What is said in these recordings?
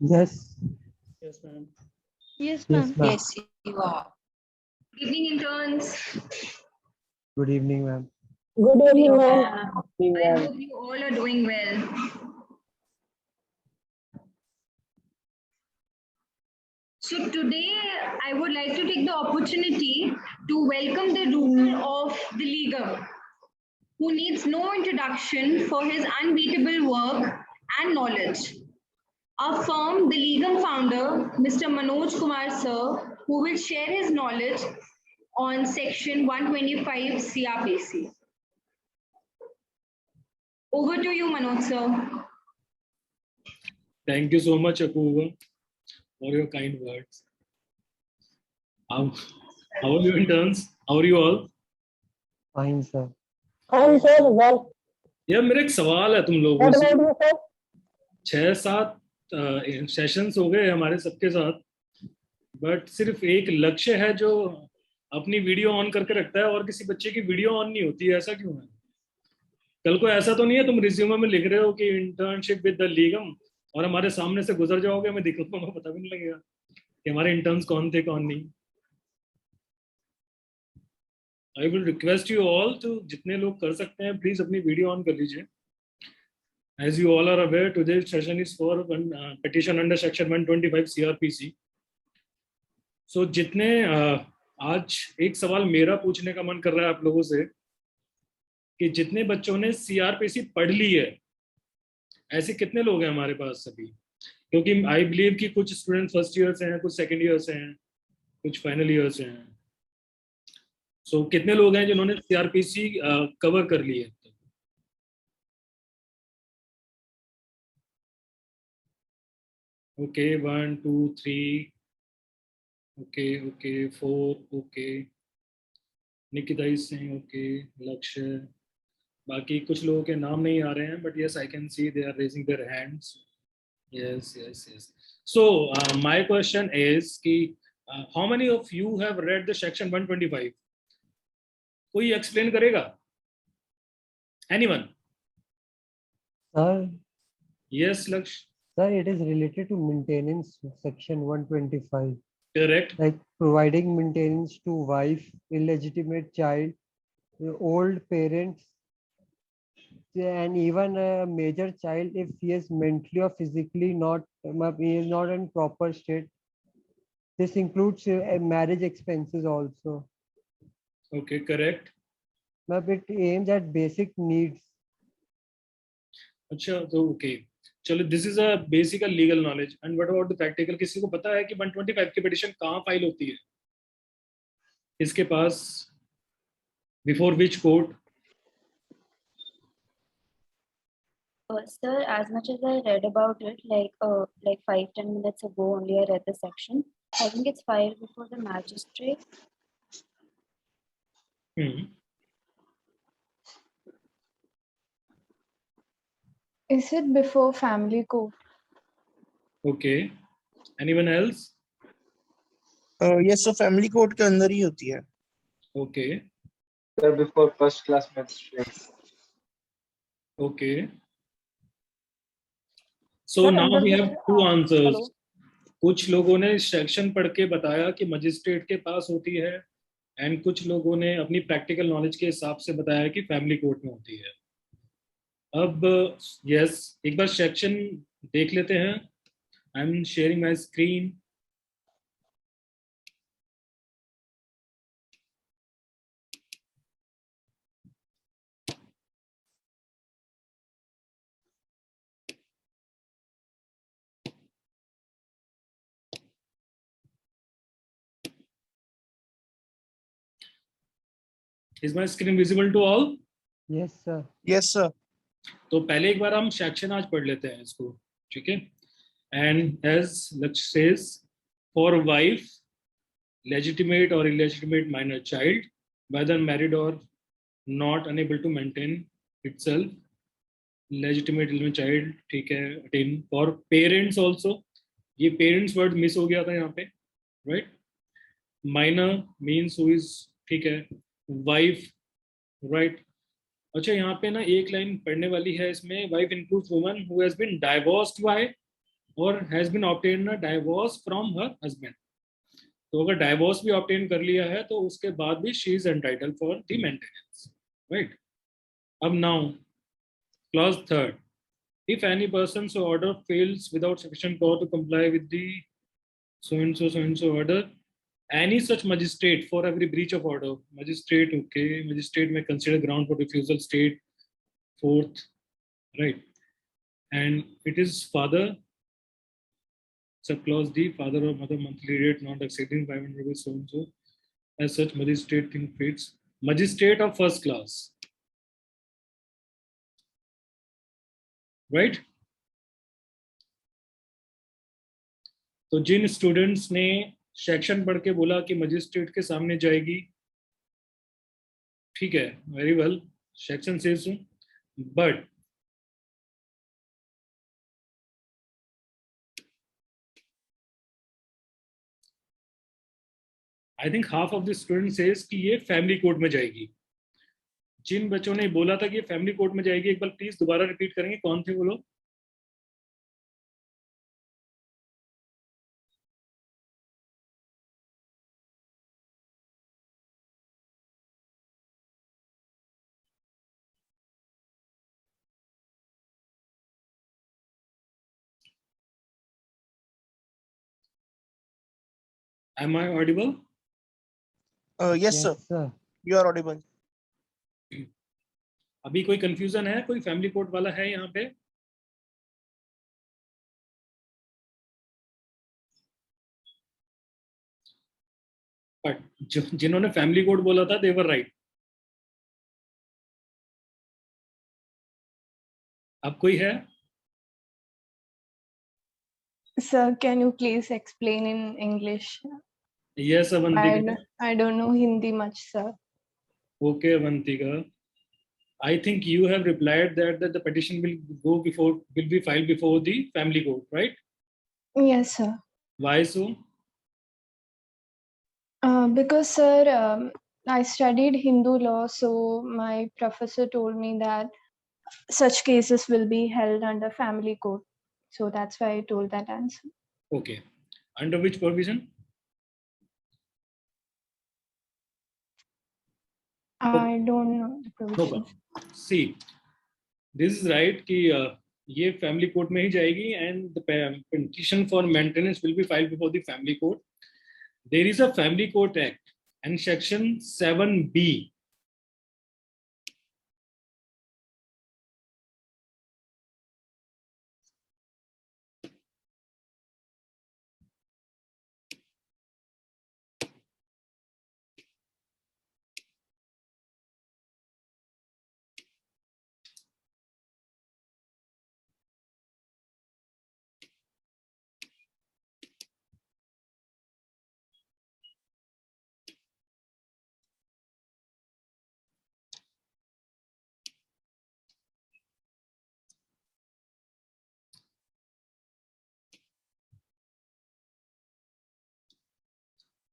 Yes. Yes, ma'am. Yes, Yes, ma'am. ma'am. Yes, you are. Good evening, interns. Good evening, ma'am. Good evening, ma'am. I hope you all are doing well. So today I would like to take the opportunity to welcome the ruler of the Ligam, who needs no introduction for his unbeatable work and knowledge. Our firm, the Ligam founder, Mr. Manoj Kumar sir, who will share his knowledge on section 125 CRPC. Over to you, Manoj sir. Thank you so much, Apurva, for your kind words. How are you, interns? How are you all? Fine, sir. I'm sir, well, यार मेरा एक सवाल है तुम लोगों what से। about you, sir? 6-7 sessions हो गए हमारे सबके साथ, बट सिर्फ एक लक्ष्य है जो अपनी वीडियो ऑन करके रखता है और किसी बच्चे की वीडियो ऑन नहीं होती है। ऐसा क्यों है? कल को ऐसा तो नहीं है तुम रिज्यूमे में लिख रहे हो कि इंटर्नशिप विद द लीगम और हमारे सामने से गुजर जाओगे, मैं दिखूंगा, मुझे पता भी नहीं लगेगा कि हमारे इंटर्न्स कौन थे कौन नहीं। I will request you all to, जितने लोग कर सकते हैं प्लीज अपनी वीडियो ऑन कर लीजिए। As you all are aware, today's session is for petition under section 125 CRPC. So जितने आज एक सवाल मेरा पूछने का मन कर रहा है आप लोगों से कि जितने बच्चों ने CRPC पढ़ ली है, ऐसे कितने लोग हैं हमारे पास सभी? क्योंकि आई बिलीव कि कुछ स्टूडेंट फर्स्ट ईयर से हैं, कुछ सेकेंड ईयर से हैं, कुछ फाइनल ईयर से हैं। सो कितने लोग हैं जिन्होंने CRPC कवर कर ली है? Okay, 1, 2, 3. Okay, 4. Okay. Nikita is saying okay. Lakshya. बाकी कुछ लोगों के नाम नहीं आ रहे हैं, but yes, I can see they are raising their hands. Yes. So my question is कि how many of you have read the section 125? कोई explain करेगा? Anyone? Sir, Yes, Lakshya. sir, it is related to maintenance, section 125. Correct. Like providing maintenance to wife, illegitimate child, old parents, and even a major child if he is mentally or physically not, he is not in proper state. This includes marriage expenses also. Okay, correct. But it aims at basic needs. अच्छा, तो okay, चलो, this is a basic legal knowledge. And what about the practical? किसी को पता है कि 125 की petition कहाँ फाइल होती है? इसके पास before which court? Sir, as much as I read about it, like 5-10 minutes ago only I read the section. I think it's filed before the magistrate. Is it before family court? Okay, anyone else? Yes sir, family court के अंदर ही होती है। Okay, Sir, before first class magistrate. Okay, so now we have two answers. कुछ लोगों ने section पढ़ के बताया कि मजिस्ट्रेट के पास होती है, एंड कुछ लोगों ने अपनी प्रैक्टिकल नॉलेज के हिसाब से बताया कि फैमिली कोर्ट में होती है। अब यस, एक बार सेक्शन देख लेते हैं। I am sharing my screen. Is my screen visible to all? Yes, sir. Yes sir. तो पहले एक बार हम सेक्शन आज पढ़ लेते हैं इसको, ठीक है? एंड एज लक्ष्य says, for wife, legitimate or illegitimate minor child, whether married or not, unable to maintain itself, legitimate illegitimate child, ठीक है, attain, for parents also, ये parents word मिस हो गया था यहाँ पे, right? Minor means who is, ठीक है, wife, right? अच्छा यहाँ पे ना एक लाइन पढ़ने वाली है इसमें, wife includes woman who has been divorced by or has been obtained a divorce from her husband. तो अगर डाइवोर्स भी ऑब्टेन कर लिया है तो उसके बाद भी she is entitled for the maintenance, right. अब now clause third, if any person's order fails without sufficient power to comply with the so and so order, any such magistrate for every breach of order, magistrate, okay, magistrate may consider ground for refusal state fourth, right, and it is father, sub clause D, father or mother monthly rate not exceeding 500 rupees so and so, as such magistrate thing fits, magistrate of first class, right। तो जिन students ने section पढ़ के बोला कि magistrate के सामने जाएगी, ठीक है, वेरी वेल, सेक्शन सेज हूं, but I think half of the student says कि ये फैमिली कोर्ट में जाएगी। जिन बच्चों ने बोला था कि ये फैमिली कोर्ट में जाएगी, एक बार प्लीज दोबारा रिपीट करेंगे, कौन थे वो लोग? Am I audible? Yes, sir. sir. You are audible. अभी कोई कंफ्यूजन है? कोई फैमिली कोर्ट वाला है यहाँ पे? बट जिन्होंने फैमिली कोर्ट बोला था दे वर राइट। अब कोई है? Sir, can you please explain in English? Yes, Avantika. I don't know Hindi much, sir. Okay, Avantika. I think you have replied that the petition will be filed before the family court, right? Yes, sir. Why so? Because, sir, I studied Hindu law, so my professor told me that such cases will be held under family court. So that's why I told that answer. Okay. Under which provision? I don't know the No provision. problem. See, this is right कि ये family court में ही जाएगी and the petition for maintenance will be filed before the family court. There is a Family Court Act and Section 7B.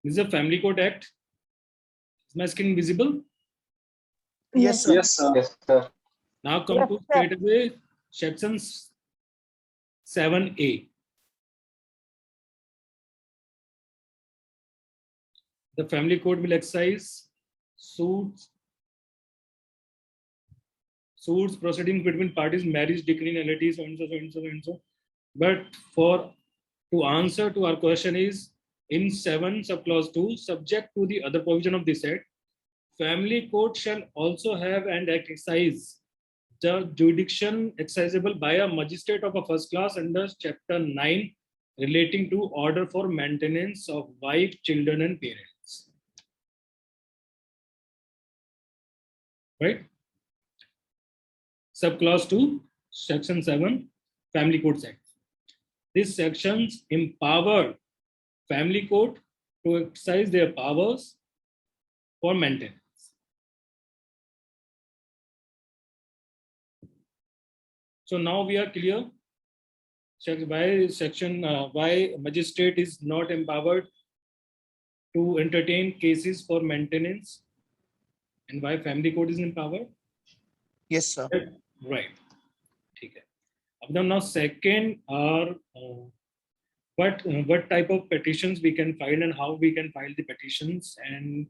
This is a Family Court Act. Is my screen visible? Yes, sir. Yes, sir. Yes, sir. Now come to straight away Section 7A. The family court will exercise suits proceedings between parties, marriage, decree, nullity, so and so, so and so, so and so. But to answer to our question is in 7 subclause 2, subject to the other provision of this act, family court shall also have and exercise the jurisdiction exercisable by a magistrate of a first class under chapter 9 relating to order for maintenance of wife, children and parents. Right? Subclause 2, section 7, Family Courts Act. These sections empower family court to exercise their powers for maintenance. So now we are clear why magistrate is not empowered to entertain cases for maintenance and why family court is empowered. Yes, sir. Right. ठीक है. अब now second are what type of petitions we can file and how we can file the petitions and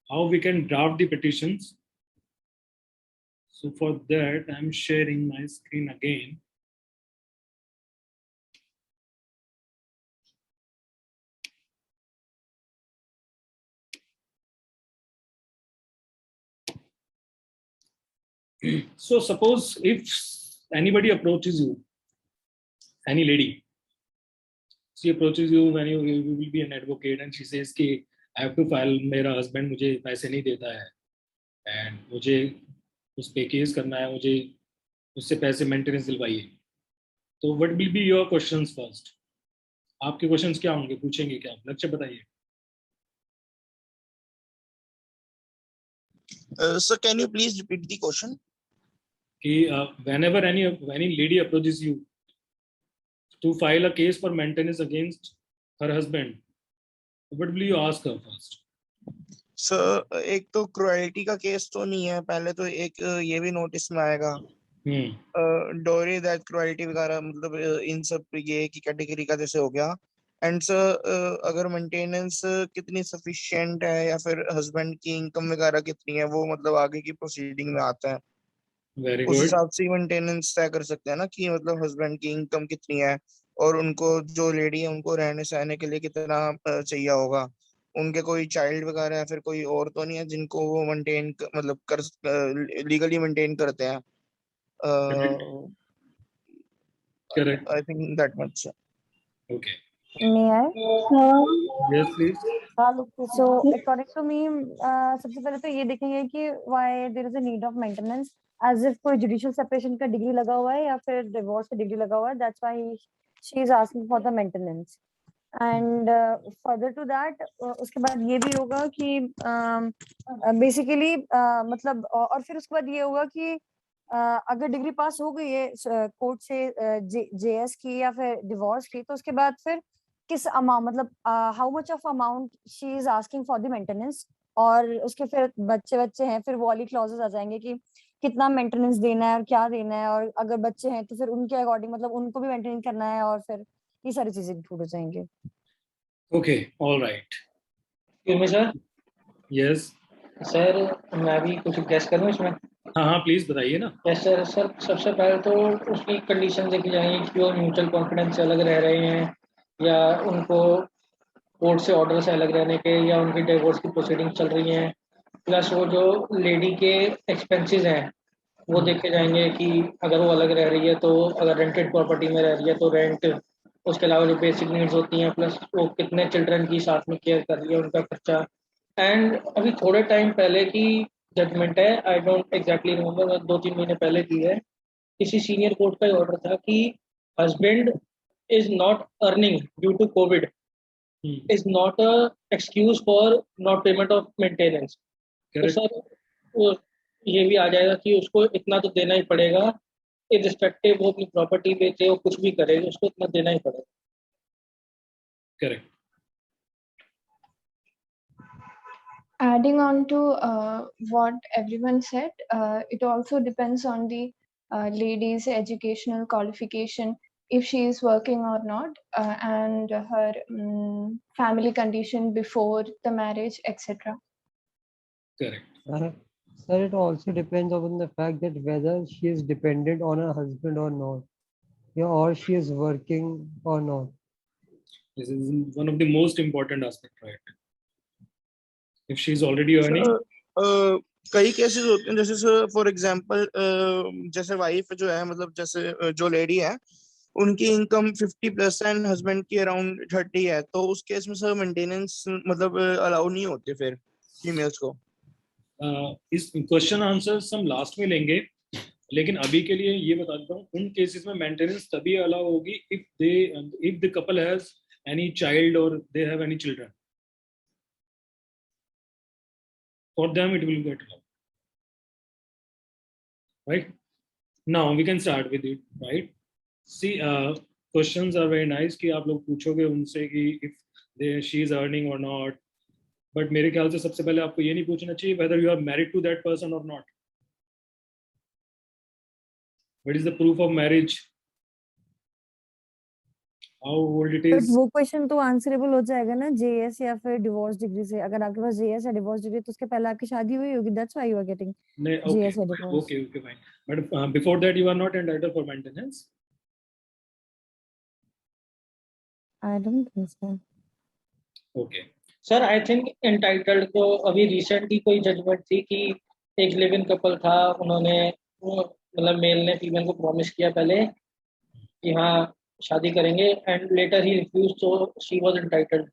how we can draft the petitions. So for that, I'm sharing my screen again. So suppose if anybody approaches you, any lady, she approaches you when you will be an advocate and she says कि I have to file, मेरा husband मुझे पैसे नहीं देता है and मुझे उस पे केस करना है, मुझे उससे पैसे मेंटेनेंस दिलवाइए. तो what will be your questions first? आपके क्वेश्चंस क्या होंगे, पूछेंगे क्या, लक्ष्य बताइए. Sir, can you please repeat the question? कि whenever any lady approaches you to file a case for maintenance against her husband, what will you ask her first? Sir एक तो क्रुएल्टी का केस तो नहीं है, पहले तो एक ये भी नोटिस में आएगा डोरी दैट क्रुएल्टी वगैरह, मतलब इन सब ये की कैटेगरी का जैसे हो गया. एंड सर अगर मेंटेनेंस कितनी सफिशिएंट है या फिर हस्बैंड की इनकम वगैरह कितनी है, वो मतलब आगे की प्रोसीडिंग में आता है. Very उस good. हिसाब से मेंटेनेंस तय कर सकते हैं ना कि मतलब हस्बैंड की इनकम कितनी है और उनको जो लेडी है उनको रहने सहने के लिए कितना चाहिए होगा. उनके कोई चाइल्ड वगैरह या फिर कोई और तो नहीं है जिनको वो मेंटेन मतलब कर लीगली मेंटेन करते हैं. Correct. I think that much. Okay. May I? Yes, please. So according to me, सबसे पहले तो ये देखेंगे कि why there is a need of maintenance, as if कोई judicial separation का डिग्री लगा हुआ है या फिर divorce का डिग्री लगा हुआ है. That's why she is asking for the maintenance. And further to that, उसके बाद ये भी होगा कि basically मतलब और फिर उसके बाद ये होगा कि अगर डिग्री पास हो गई है कोर्ट से जेएस की या फिर डिवोर्स की, तो उसके बाद फिर किस अमाउंट मतलब how much of amount she is asking for the maintenance, और उसके फिर बच्चे हैं फिर वो वाली क्लॉजेस आ जाएंगे कि कितना मेंटेनेंस देना है और क्या देना है, और अगर बच्चे हैं तो फिर उनके अकॉर्डिंग मतलब उनको भी मेंटेन करना है, और फिर ये सारी चीजें इंक्लूड हो जाएंगे. Okay, all right. Sir. Yes. Sir मैं भी कुछ गेस करूं इसमें. हाँ प्लीज बताइए ना. Yes sir. सर सबसे पहले तो उसकी कंडीशन देखी जाएंगी कि वो म्यूचुअल कॉन्फिडेंस से अलग रह रहे हैं या उनको कोर्ट से ऑर्डर से अलग रहने के, या उनकी डिवोर्स की प्रोसीडिंग चल रही हैं. प्लस वो जो लेडी के एक्सपेंसेस हैं वो देखे जाएंगे कि अगर वो अलग रह रही है तो अगर रेंटेड प्रॉपर्टी में रह रही है तो रेंट, उसके अलावा जो बेसिक नीड्स होती हैं, प्लस वो कितने चिल्ड्रन की साथ में केयर कर रही है, उनका खर्चा. एंड अभी थोड़े टाइम पहले की जजमेंट है, आई डोंट एग्जैक्टली रिमेम्बर, 2-3 महीने पहले की है, किसी सीनियर कोर्ट का ऑर्डर था कि husband is not earning due to Covid is not a excuse for not payment of maintenance. तो सर ये भी आ जाएगा कि उसको इतना तो देना ही पड़ेगा, इररिस्पेक्टिव वो अपनी प्रॉपर्टी बेचे वो कुछ भी करे, उसको इतना देना ही पड़ेगा. Correct. Adding on to what everyone said, it also depends on the lady's educational qualification, if she is working or not, and her family condition before the marriage, etc. Correct. Sir, it also depends on the fact that whether she is dependent on her husband or not, or she is working or not. This is one of the most important aspects, right? If she is already earning. कई cases होते हैं जैसे sir for example जैसे wife जो है मतलब जैसे जो लेडी है उनकी इनकम 50+ है एंड हस्बैंड की अराउंड 30 है, तो उस केस में सर मेंटेनेंस मतलब अलाउ नहीं होते फिर फीमेल्स को. इस क्वेश्चन आंसर हम लास्ट में लेंगे, लेकिन अभी के लिए ये बता देता हूँ, उन केसेस में मेंटेनेंस तभी अलाउ होगी if the couple has any child or they have any children. For them it will get allowed. Right? Now we can start with it, right? See, questions are very nice कि आप लोग पूछोगे उनसे कि if she is earning or not, but मेरे ख्याल से सबसे पहले आपको ये नहीं पूछना चाहिए whether you are married to that person or not. What is the proof of marriage? How old it but is? वो क्वेश्चन तो आंसरेबल हो जाएगा ना जेएस या फिर डिवोर्स डिग्री से. अगर आपके पास जेएस या डिवोर्स डिग्री तो उसके पहले आपकी शादी हुई होगी. That's why you are getting JS या divorce. Okay, fine. But before that, you are not entitled for maintenance. I don't think so. Okay. Sir I think entitled को अभी रिसेंटली कोई जजमेंट थी कि एक लिव इन कपल था, उन्होंने मतलब मेल ने फीमेल को प्रॉमिस किया पहले कि हाँ शादी करेंगे एंड लेटर ही refuse, so she was entitled.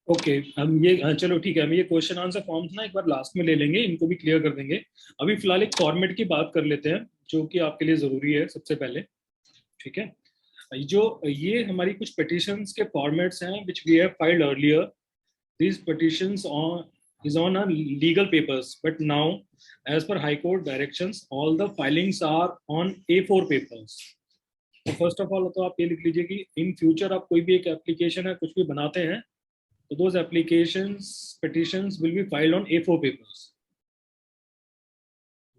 Okay हम ये चलो ठीक है, हम ये क्वेश्चन आंसर फॉर्म्स ना एक बार लास्ट में ले लेंगे, इनको भी क्लियर कर देंगे. अभी फिलहाल एक फॉर्मेट की बात कर लेते हैं जो कि आपके लिए जरूरी है सबसे पहले. ठीक है, जो ये हमारी कुछ पिटिशंस के फॉर्मेट्स हैं which we have filed earlier. These petitions is on our legal papers, but now as per high court directions all the filings are on A4 papers. तो फर्स्ट ऑफ ऑल तो आप ये लिख लीजिए कि in future आप कोई भी एक एप्लीकेशन है कुछ भी बनाते हैं तो those applications petitions will be filed on A4 papers,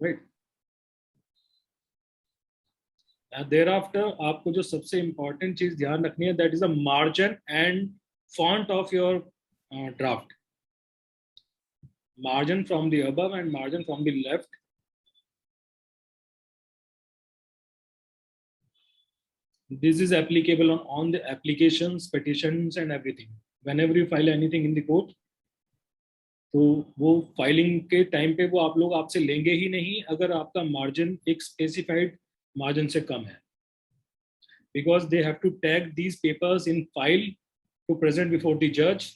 right? And thereafter आपको जो सबसे important चीज ध्यान रखनी है that is the margin and font of your draft. Margin from the above and margin from the left. This is applicable on the applications, petitions and everything. Whenever you file anything in the court, तो वो filing के time पे वो आप लोग आपसे लेंगे ही नहीं अगर आपका मार्जिन एक स्पेसिफाइड मार्जिन से कम है, because they have to tag these papers in file to present before the जज.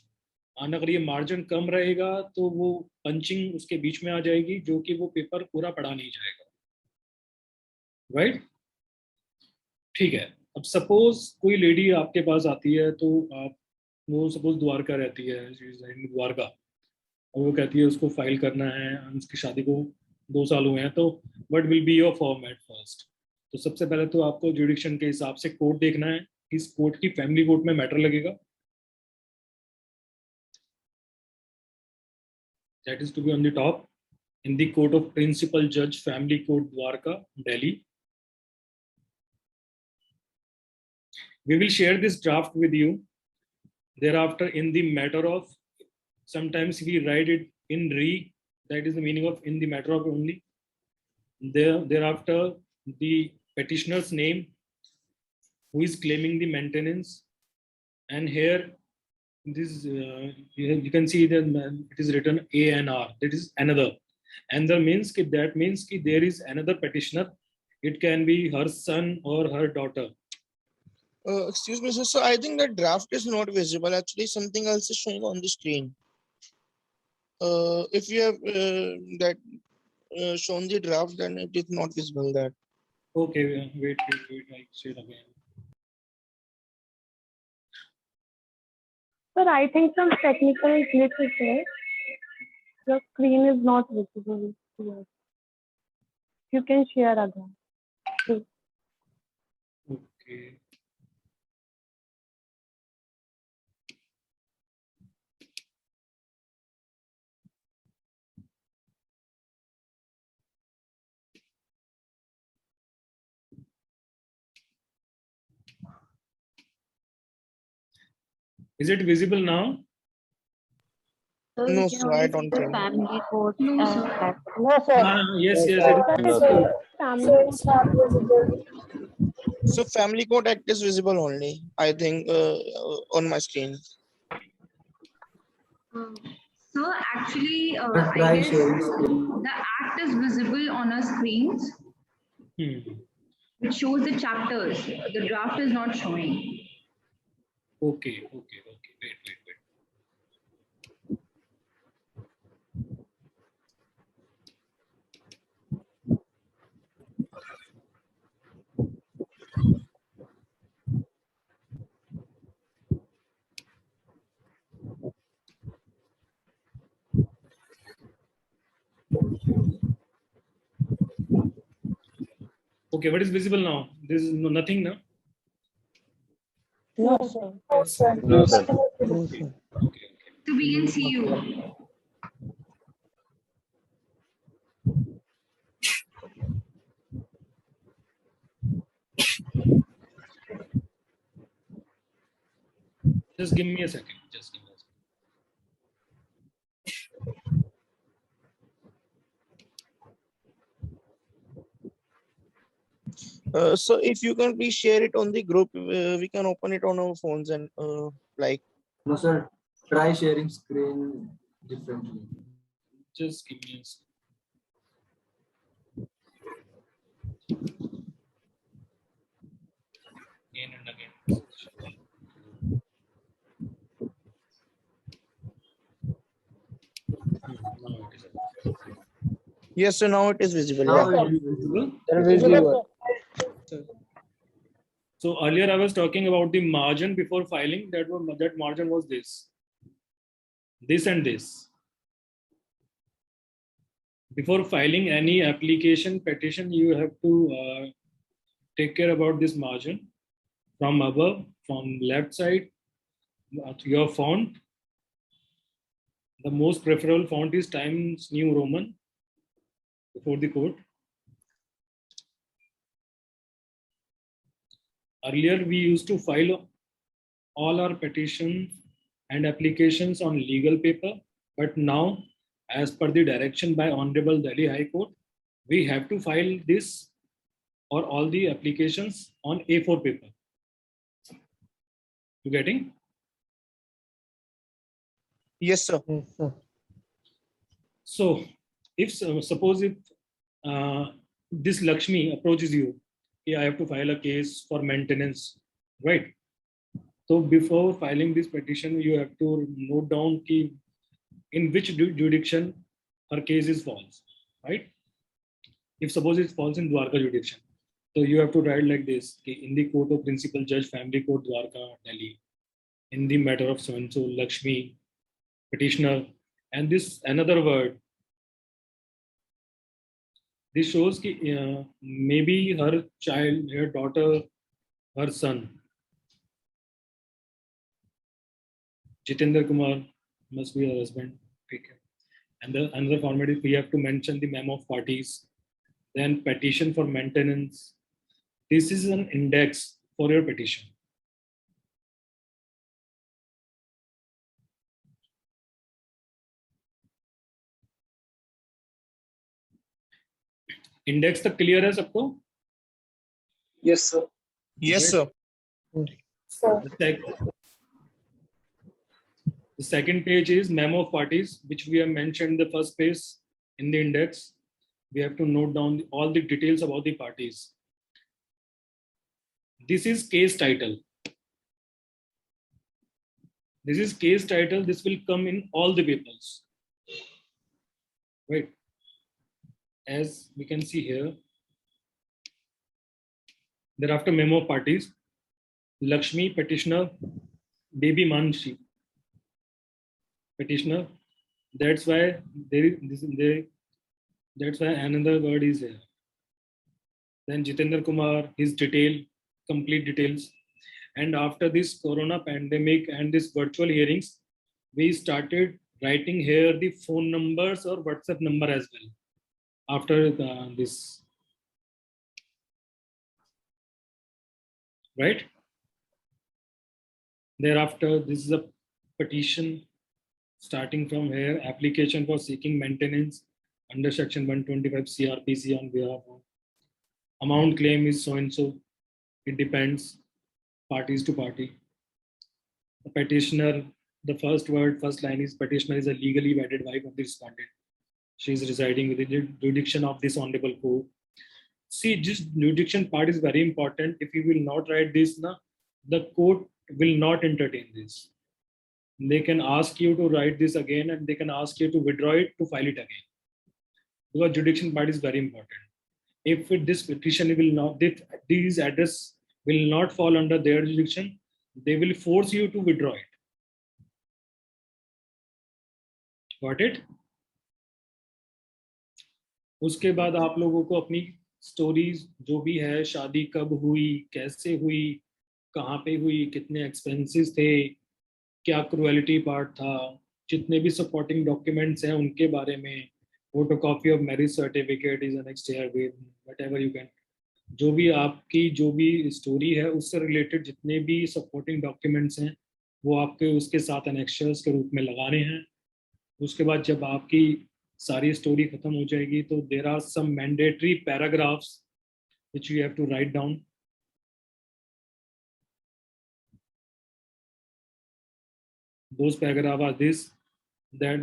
और अगर ये मार्जिन कम रहेगा तो वो पंचिंग उसके बीच में आ जाएगी जो कि वो पेपर पूरा पढ़ा नहीं जाएगा, राइट? ठीक है, अब सपोज कोई लेडी आपके पास आती है तो आप वो सपोज द्वारका रहती है, द्वारका, और वो कहती है उसको फाइल करना है, उसकी शादी को 2 साल हुए हैं, तो what will be your format first? तो सबसे पहले तो आपको जुडिक्शन के हिसाब से कोर्ट देखना है, इस कोर्ट की फैमिली कोर्ट में मैटर लगेगा. That is to be on the top in the court of principal judge, family court, Dwarka, Delhi. We will share this draft with you. Thereafter, in the matter of, sometimes we write it in re, that is the meaning of in the matter of only. Thereafter, the petitioner's name, who is claiming the maintenance, and here this you can see that it is written ANR, that is another. Another means that there is another petitioner. It can be her son or her daughter. Excuse me, sir. So I think the draft is not visible. Actually, something else is showing on the screen. If you have shown the draft, then it is not visible. That. Okay, wait. I say it again. Sir, I think some technical glitch is there. The screen is not visible here. You can share again. Okay. Is it visible now? So No, you can sir, only I see don't the think. family court. No, sir. No, sir. Yes. So family court act is visible only, I think, on my screen. So actually, I guess the act is visible on our screens, which shows the chapters. The draft is not showing. Okay. Wait. Okay, what is visible now? There is nothing now. No, sir. No, sir. Okay. So we can see you. Just give me a second. Just give me a second. So if you can please share it on the group, we can open it on our phones and like. No, sir. Try sharing screen differently. Just give me a second. Again and again. Now it is. Yes, so now it is visible. Now Yeah. it is visible. Visible. So earlier I was talking about the margin before filing. That margin was this and this. Before filing any application petition, you have to take care about this margin from above, from left side to your font. The most preferable font is Times New Roman before the quote. Earlier, we used to file all our petitions and applications on legal paper, but now, as per the direction by Honorable Delhi High Court, we have to file this or all the applications on A4 paper. You getting? Yes, sir. Yes, sir. So, if suppose if this Lakshmi approaches you, I have to file a case for maintenance, right? So before filing this petition, you have to note down in which jurisdiction her case is falls, right? If suppose it falls in Dwarka jurisdiction, so you have to write like this: in the court of principal judge, family court, Dwarka, Delhi, in the matter of so-and-so, Lakshmi, petitioner, and this another word. This shows that maybe her child, her daughter, her son, Jitendra Kumar must be her husband. And another format is we have to mention the memo of parties, then petition for maintenance. This is an index for your petition. Index तक clear है सबको? Yes, sir. Yes, sir. The second page is memo of parties, which we have mentioned the first page in the index. We have to note down all the details about the parties. This is case title. This is case title. This will come in all the papers. Right. As we can see here, thereafter memo of parties, Lakshmi petitioner, baby Manshi petitioner. That's why that's why another word is here. Then Jitendra Kumar, his complete details. And after this corona pandemic and this virtual hearings, we started writing here the phone numbers or WhatsApp number as well. After this, right? Thereafter, this is a petition starting from here, application for seeking maintenance under section 125 CRPC on behalf of amount claim is so and so. It depends parties to party. The petitioner, the first line is petitioner is a legally wedded wife of the respondent. She is residing within the jurisdiction of this honorable court. See, this jurisdiction part is very important. If you will not write this, the court will not entertain this. They can ask you to write this again and they can ask you to withdraw it to file it again. Because jurisdiction part is very important. If this petition will not, these address will not fall under their jurisdiction, they will force you to withdraw it. Got it? उसके बाद आप लोगों को अपनी stories जो भी है, शादी कब हुई, कैसे हुई, कहाँ पे हुई, कितने एक्सपेंसेस थे, क्या क्रुएलिटी पार्ट था, जितने भी सपोर्टिंग डॉक्यूमेंट्स हैं उनके बारे में, photocopy of marriage certificate is next year with whatever you can जो भी स्टोरी है उससे रिलेटेड जितने भी सपोर्टिंग डॉक्यूमेंट्स हैं वो आपके उसके साथ एनेक्शर्स के रूप में लगाने हैं। उसके बाद जब आपकी सारी स्टोरी खत्म हो जाएगी तो there are some mandatory paragraphs which you have to write down. Those paragraphs are this: that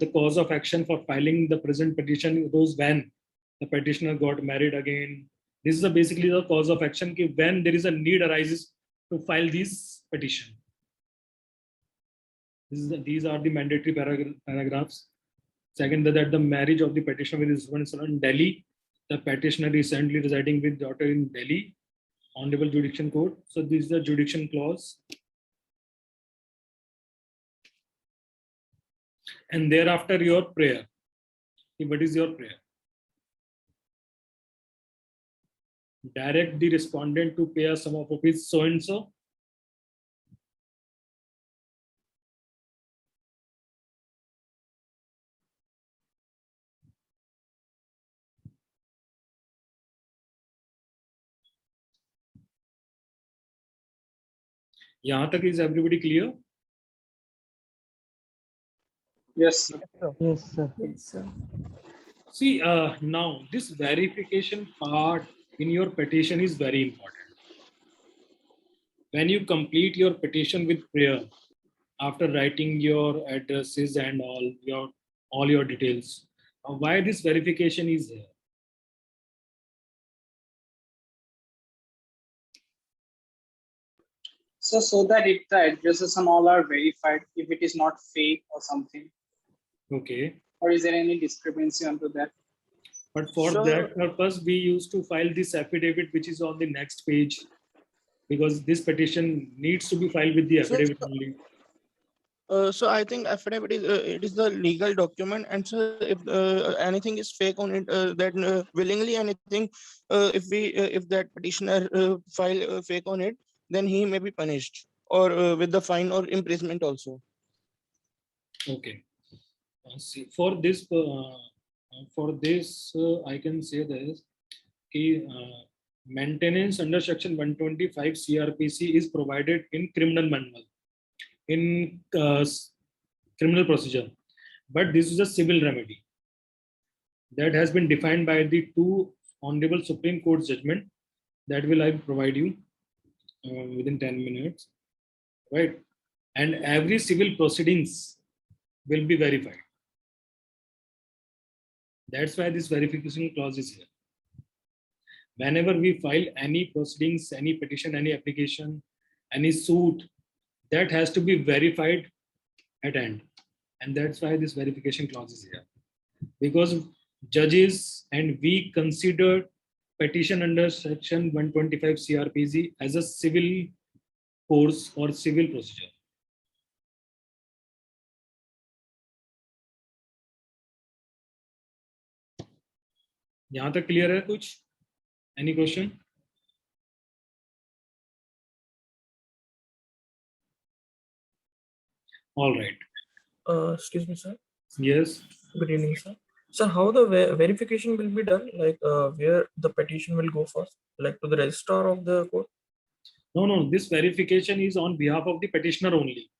the cause of action for filing the present petition arose when the petitioner got married again. This is basically the cause of action ki when there is a need arises to file this petition. These are the mandatory paragraphs. Second, that the marriage of the petitioner with his husband in Delhi. The petitioner recently residing with daughter in Delhi. Honorable Jurisdiction Court. So this is the jurisdiction clause. And thereafter your prayer. What is your prayer? Direct the respondent to pay a sum of rupees so and so. यहाँ तक is everybody clear? Yes. Yes, sir. Yes, sir. See, now this verification part in your petition is very important. When you complete your petition with prayer, after writing your addresses and all your details, why this verification is here? So that if the addresses and all are verified, if it is not fake or something. Okay. Or is there any discrepancy onto that? But for that purpose, we used to file this affidavit, which is on the next page, because this petition needs to be filed with the affidavit only. So I think affidavit is it is the legal document, and so if anything is fake on it, that willingly anything, if that petitioner file fake on it, then he may be punished or with the fine or imprisonment also. Okay. See, for this, I can say this: maintenance under Section 125 CRPC is provided in criminal manual, in criminal procedure, but this is a civil remedy that has been defined by the two Honorable Supreme Court judgment that will I provide you within 10 minutes, right? And every civil proceedings will be verified. That's why this verification clause is here. Whenever we file any proceedings, any petition, any application, any suit, that has to be verified at end. And that's why this verification clause is here. Because judges and we consider petition under Section 125 CRPC as a civil course or civil procedure. यहाँ तक clear है कुछ? Any question? All right. Excuse me, sir. Yes. Good evening, sir. Sir, how the verification will be done? Like where the petition will go first, like to the registrar of the court? No. This verification is on behalf of the petitioner only.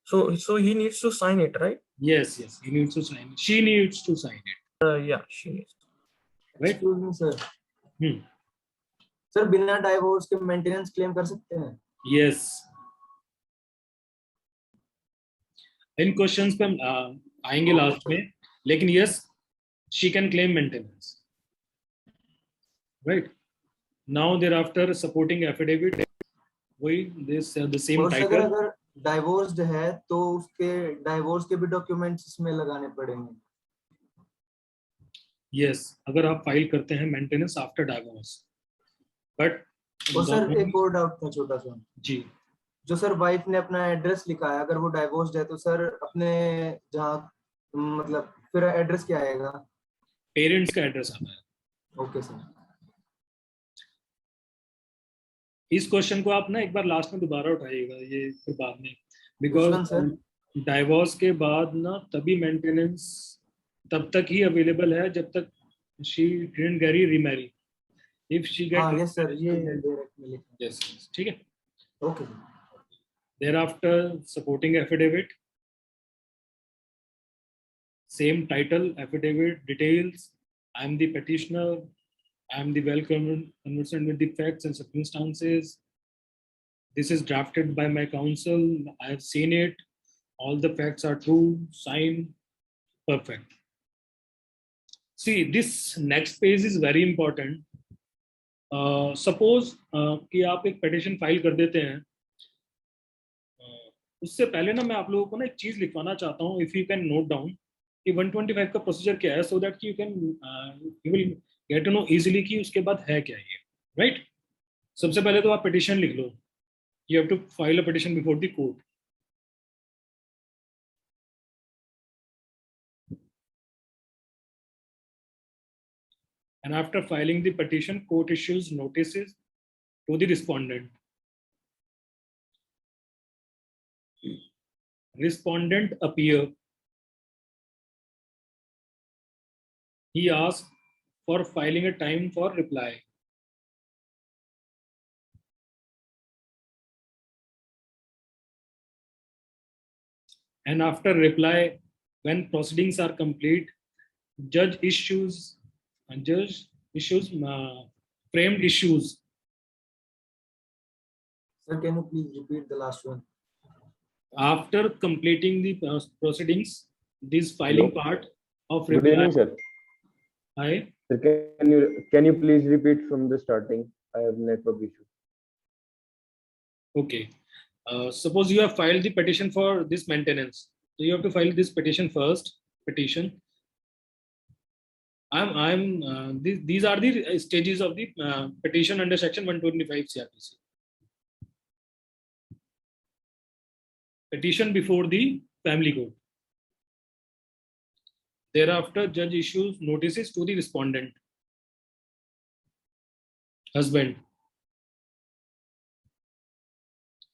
So he needs to sign it, right? Yes. He needs to sign it. She needs to sign it. Yeah, she needs. Right? Excuse me, sir. Sir बिना divorce के maintenance claim कर सकते हैं? Yes. इन questions पे हम आएंगे last में, लेकिन yes, she can claim maintenance. Right? Now thereafter supporting affidavit, वही this the same title. अगर डाइवोर्स्ड है तो उसके डाइवोर्स के भी डॉक्यूमेंट्स इसमें लगाने पड़ेंगे. Yes, अगर आप फाइल करते हैं maintenance after divorce. But sir एक और डाउट था छोटा सा जी. जो सर वाइफ ने अपना एड्रेस लिखा है, अगर वो डाइवोर्स्ड है तो सर अपने जहाँ मतलब फिर एड्रेस क्या आएगा? पेरेंट्स का एड्रेस आता है. Okay sir. इस क्वेश्चन को आप ना एक बार लास्ट में दोबारा उठाइएगा, ये फिर बाद में, बिकॉज डाइवोर्स के बाद ना तभी मेंटेनेंस तब तक ही अवेलेबल है जब तक she didn't get remarry. If she gets हाँ, yes sir, ये direct में लिखा yes, ठीक है. है. Okay. Thereafter, supporting affidavit. Same title, affidavit details. I am the petitioner. I am the well conversant with the facts and circumstances. This is drafted by my counsel. I have seen it. All the facts are true. Sign. Perfect. See, this next page is very important. Suppose कि आप एक petition file कर देते हैं. उससे पहले ना मैं आप लोगों को ना एक चीज लिखवाना चाहता हूँ. If you can note down कि 125 का प्रोसीजर क्या है, so that you can you will get to know easily कि उसके बाद है क्या ये, right? सबसे पहले तो आप petition लिख लो. You have to file a petition before the court. And after filing the petition, court issues notices to the respondent. Respondent appear. He asks for filing a time for reply. And after reply, when proceedings are complete, judge issues framed issues. Sir, can you please repeat the last one? After completing the proceedings, this filing part of Good reply. evening, sir. Hi. Sir, can you please repeat from the starting? I have network issue. Okay. Suppose you have filed the petition for this maintenance. So you have to file this petition first. Petition. These are the stages of the petition under section 125 CRPC. Petition before the family court. Thereafter, judge issues notices to the respondent, husband.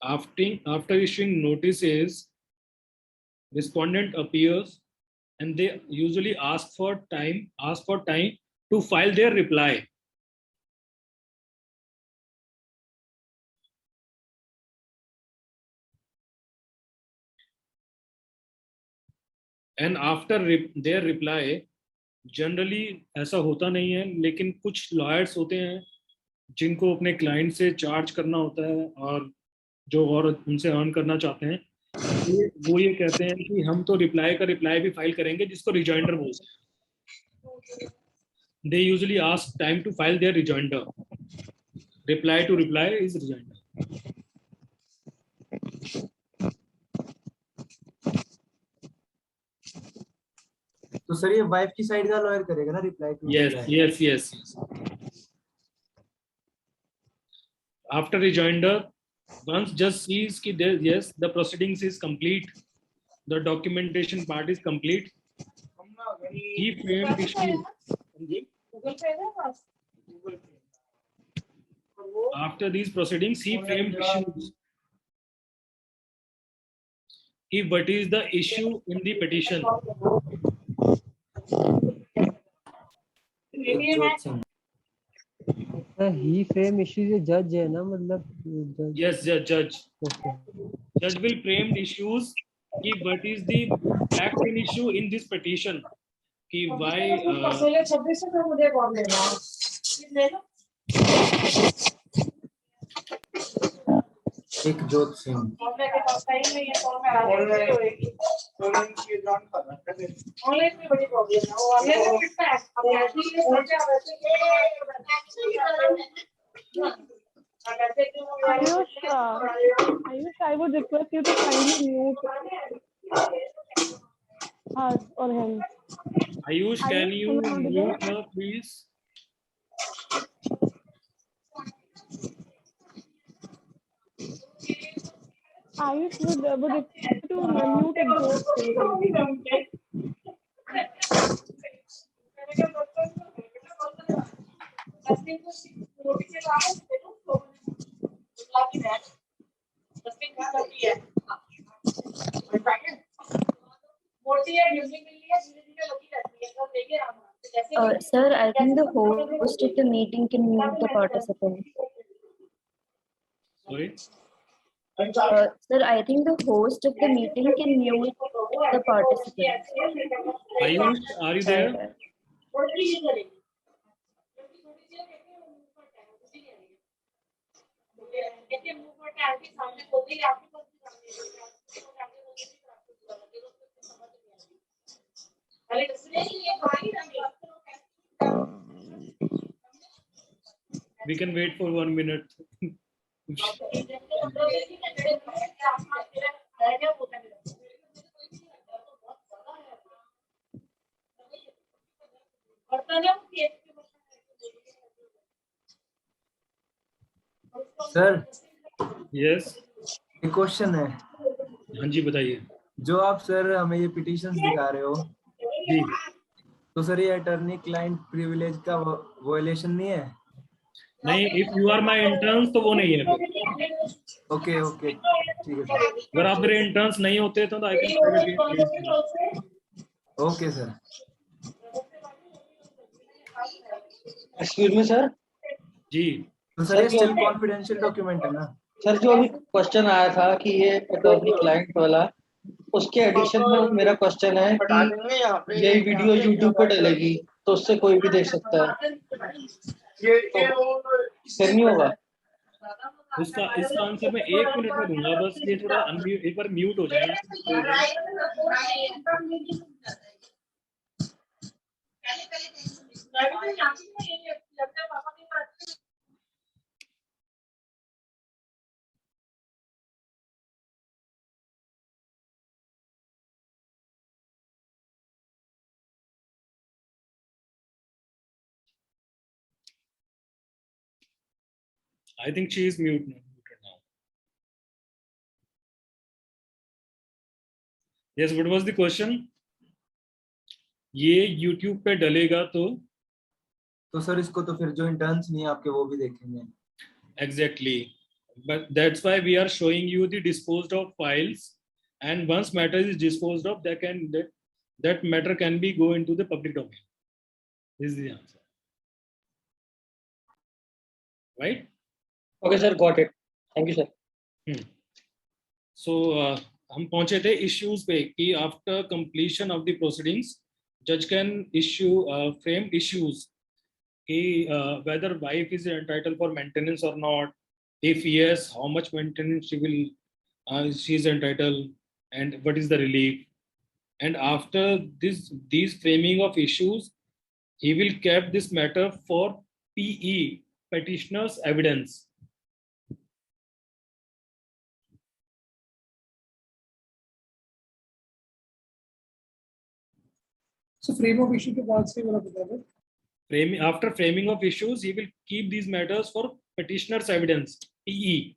After issuing notices, respondent appears and they usually ask for time to file their reply. And after their reply, generally ऐसा होता नहीं है, लेकिन कुछ lawyers होते हैं जिनको अपने client से charge करना होता है और जो और उनसे earn करना चाहते हैं, वो ये कहते हैं कि हम तो reply भी file करेंगे जिसको rejoinder बोलते हैं. They usually ask time to file their rejoinder. Reply to reply is rejoinder. तो सर ये वाइफ की साइड का लॉयर करेगा ना reply to? Yes. After rejoinder, once judge sees कि yes, the proceedings is complete, the documentation part is complete, he framed issue. After these proceedings, he framed issues. What is the issue in the petition? He frame issue ये judge है ना, मतलब Yes, judge. Okay. Judge will frame issues. What is the fact and issue in this petition? Why? एक जोत Singh. Ayush, I would request you to kindly mute us or him. Ayush, can you mute her, please? Ayush would request you to mute it. Sir, I think the host of the meeting can mute the participant. Sorry. Sir, I think the host of the meeting can mute the participant. Ayush, are you there? We can wait for 1 minute. Sir Yes. एक question है। हाँ जी बताइए। जो आप sir हमें ये petitions दिखा रहे हो जी, तो सर ये अटर्नी क्लाइंट प्रिविलेज का वायलेशन नहीं है? नहीं, if you are my interns तो वो नहीं है। ओके ओके ठीक है सर। अगर आप मेरे इंटर्न्स नहीं होते तो I can. Okay sir. Excuse me sir. जी तो सर ये स्टिल कॉन्फिडेंशियल डॉक्यूमेंट है ना? सर जो अभी क्वेश्चन आया था कि ये अटॉर्नी क्लाइंट वाला, उसके एडिशन में मेरा क्वेश्चन है कि ये वीडियो यूट्यूब पे डलेगी तो उससे कोई भी देख सकता है, तो फिर नहीं होगा? इसका आंसर मैं 1 मिनट में दूंगा, बस ये थोड़ा अनम्यूट, एक बार म्यूट हो जाए। I think she is muted now. Yes, what was the question? ये YouTube पे डलेगा तो सर इसको तो फिर जो इंटर्न्स नहीं है आपके वो भी देखेंगे। Exactly, but that's why we are showing you the disposed of files, and once matter is disposed of, that matter can be go into the public domain. This is the answer, right? Okay sir, got it. Thank you sir. So हम पहुंचे थे issues पे कि after completion of the proceedings, judge can issue frame issues कि whether wife is entitled for maintenance or not. If yes, how much maintenance she is entitled, and what is the relief. And after these framing of issues, he will keep this matter for PE, petitioner's evidence. So frame of issue के बाद से वाला बता दो। After framing of issues, he will keep these matters for petitioner's evidence, PE.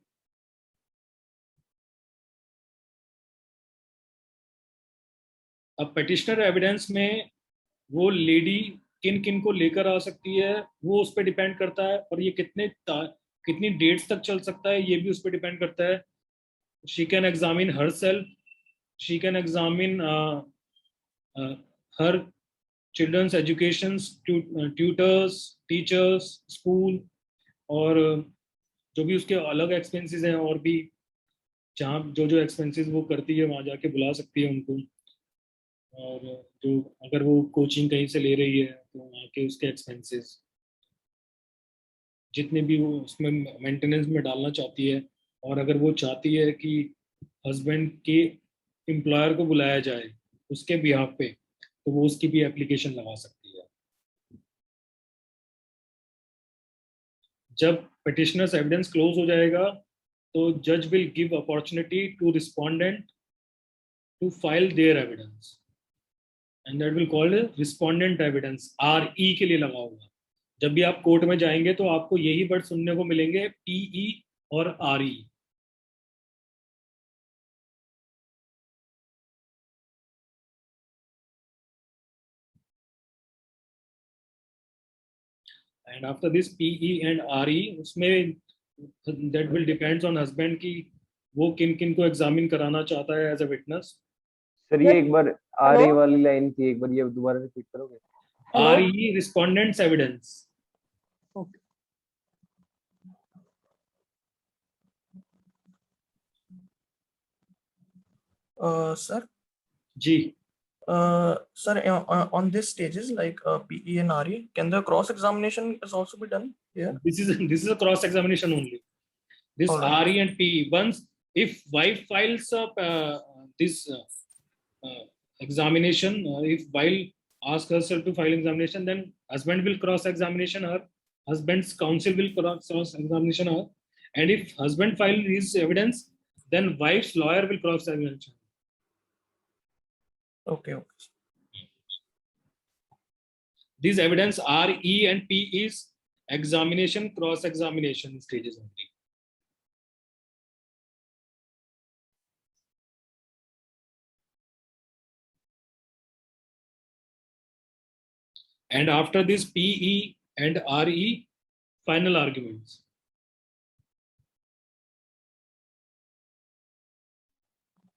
अब petitioner evidence में वो lady किन किन को लेकर आ सकती है वो उस पर डिपेंड करता है, और ये कितनी डेट्स तक चल सकता है ये भी उस पर डिपेंड करता है. She can examine herself, she can examine her children's education, tutors, teachers, school, और जो भी उसके अलग एक्सपेंसेस हैं और भी जहाँ जो एक्सपेंसेस वो करती है वहाँ जाके बुला सकती है उनको. और जो अगर वो कोचिंग कहीं से ले रही है तो वहाँ के उसके एक्सपेंसेस जितने भी वो उसमें मेंटेनेंस में डालना चाहती है, और अगर वो चाहती है कि हस्बैंड के एम्प्लॉयर को बुलाया जाए उसके बिहाफ पे तो वो उसकी भी एप्लीकेशन लगा सकती है. जब पिटिशनर्स एविडेंस क्लोज हो जाएगा तो जज will give opportunity to respondent to file their evidence, and that will called respondent evidence. RE के लिए लगा होगा. जब भी आप कोर्ट में जाएंगे तो आपको यही वर्ड सुनने को मिलेंगे, PE और RE. And after this PE and RE, उसमें that will depends on husband कि वो किन किन को एग्जामिन कराना चाहता है एज अ विटनेस. सर ये एक बार आरई वाली लाइन थी, एक बार ये दोबारा रिपीट करोगे? RE respondents evidence. Okay. Sir, G. Sir, on these stages like PE and RE, can the cross examination is also be done here? This is a cross examination only. This All right. RE and PE. Once if wife files this examination, if while ask herself to file examination, then husband will cross examination her. Husband's counsel will cross examination her, and if husband file his evidence, then wife's lawyer will cross examination. Okay. These evidence RE and P is examination, cross examination stages only. And after this PE and RE, final arguments.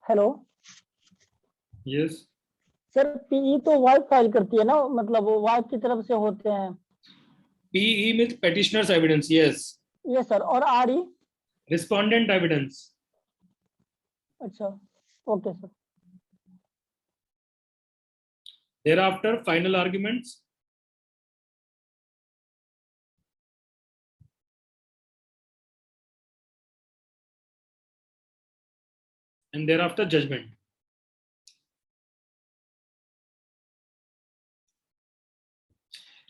Hello Yes. Sir, PE तो wife file करती है ना, मतलब वो wife की तरफ से होते हैं। PE means petitioner's evidence. Yes. Yes sir. और आरई? Respondent evidence. अच्छा, okay sir. Thereafter, final arguments. And thereafter, judgment.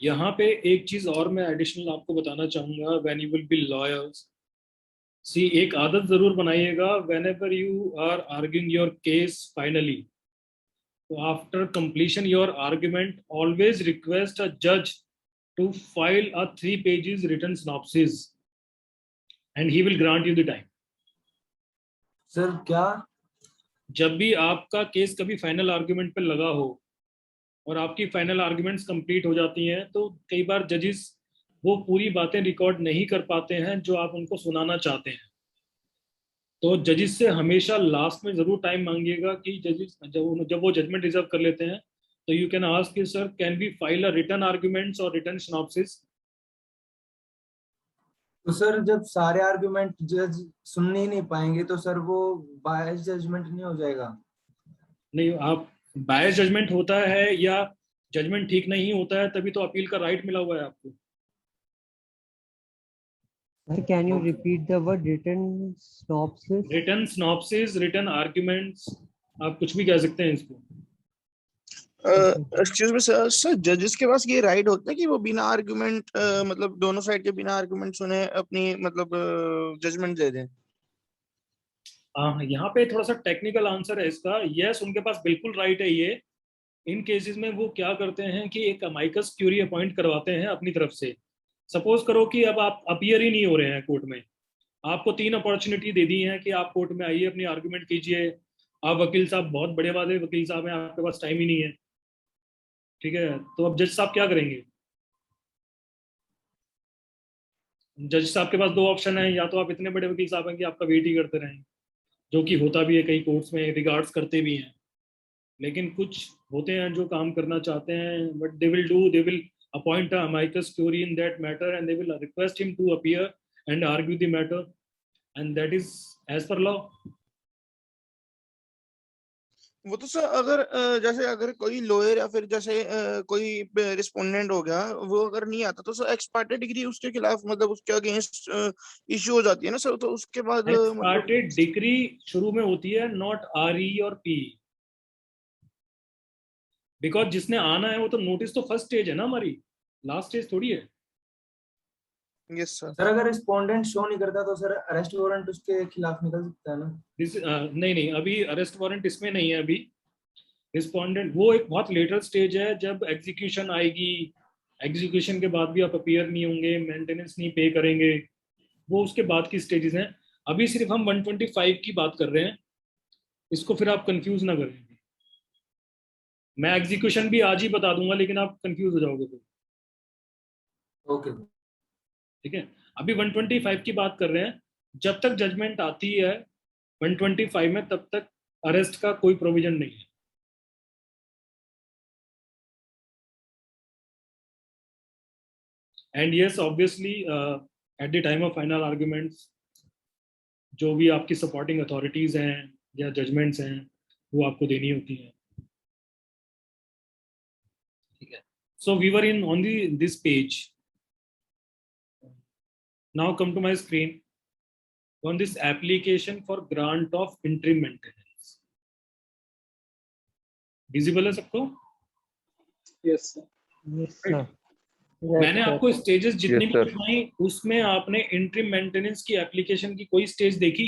यहाँ पे एक चीज और मैं एडिशनल आपको बताना चाहूंगा, when you will be lawyers, see एक आदत जरूर बनाइएगा, whenever you are arguing your case finally, तो after completion your argument always request a जज to file a 3 pages written synopsis and he will grant you the time. Sir क्या? जब भी आपका केस कभी फाइनल आर्ग्यूमेंट पे लगा हो और आपकी फाइनल आर्ग्यूमेंट्स कंप्लीट हो जाती हैं, तो कई बार जजेस वो पूरी बातें रिकॉर्ड नहीं कर पाते हैं जो आप उनको सुनाना चाहते हैं। तो जजेस से हमेशा लास्ट में जरूर टाइम मांगिएगा कि जजेस जब वो जजमेंट रिजर्व कर लेते हैं, तो यू कैन आस्क कि sir can we file a written arguments और रिटन सिनॉप्सिस। तो सर जब सारे आर्गुमेंट जज सुन ही नहीं पाएंगे तो सर वो बायस जजमेंट नहीं हो जाएगा? नहीं, आप बायस जजमेंट होता है या जजमेंट ठीक नहीं होता है, तभी तो अपील का राइट मिला हुआ है आपको। Sir, can you repeat the word written synopsis? Written synopsis, written arguments, आप कुछ भी कह सकते हैं इसको। एक्सक्यूज मी सर, जजेस के पास ये राइट होता है कि वो बिना आर्गुमेंट मतलब दोनों साइड के बिना आर्गुमेंट सुने अपनी मतलब जजमेंट दे दें? यहाँ पे थोड़ा सा टेक्निकल आंसर है इसका। यस, उनके पास बिल्कुल राइट है ये। इन केसेस में वो क्या करते हैं कि एक अमाइकस क्यूरी अपॉइंट करवाते हैं अपनी तरफ से। सपोज करो कि अब आप अपीयर ही नहीं हो रहे हैं कोर्ट में, आपको 3 अपॉर्चुनिटी दे दी है कि आप कोर्ट में आइए, अपनी आर्गुमेंट कीजिए। आप वकील साहब बहुत बड़े वाले वकील साहब हैं, आपके पास टाइम ही नहीं है, ठीक है, तो अब जज साहब क्या करेंगे? जज साहब के पास 2 ऑप्शन है, या तो आप इतने बड़े वकील साहब हैं कि आपका वेट ही करते रहें, जो कि होता भी है, कई कोर्ट्स में रिगार्ड्स करते भी हैं, लेकिन कुछ होते हैं जो काम करना चाहते हैं, but they will appoint a amicus curiae in that matter and they will request him to appear and argue the matter, and that is as per law. वो तो सर अगर जैसे अगर कोई लॉयर या फिर जैसे कोई रिस्पोंडेंट हो गया, वो अगर नहीं आता तो सर एक्स पार्टी डिग्री उसके खिलाफ मतलब उसके अगेंस्ट इश्यू हो जाती है ना सर, तो उसके बाद एक्स पार्टी डिग्री शुरू में होती है, नॉट आरई और पी, बिकॉज जिसने आना है वो तो नोटिस तो फर्स्ट स्टेज है ना, हमारी लास्ट स्टेज थोड़ी है। Yes sir. सर अगर रिस्पोंडेंट शो नहीं करता तो सर अरेस्ट वारंट उसके खिलाफ निकल सकता है ना? नहीं, अभी अरेस्ट वारंट इसमें नहीं है। अभी रिस्पोंडेंट वो एक बहुत लेटर स्टेज है, जब एग्जीक्यूशन आएगी, एग्जीक्यूशन के बाद भी आप अपीयर नहीं होंगे, मेंटेनेंस नहीं पे करेंगे, वो उसके बाद की स्टेजेस हैं। अभी सिर्फ हम 125 की बात कर रहे हैं, इसको फिर आप कंफ्यूज ना करें। मैं एग्जीक्यूशन भी आज ही बता दूंगा, लेकिन आप कंफ्यूज हो जाओगे फिर। ओके, ठीक है, अभी 125 की बात कर रहे हैं। जब तक जजमेंट आती है 125 में, तब तक अरेस्ट का कोई प्रोविजन नहीं है। And yes, obviously, at the time of final arguments, जो भी आपकी supporting authorities हैं या judgments हैं, वो आपको देनी होती हैं. ठीक है. So we were on this page. Now come to my screen. On this application for grant of interim maintenance. Visible है सबको? Yes, sir. Yes, sir. मैंने आपको स्टेजेस जितनी Yes, भी sir. दिखाई, उसमें आपने इंटरिम मेंटेनेंस की एप्लीकेशन की कोई स्टेज देखी?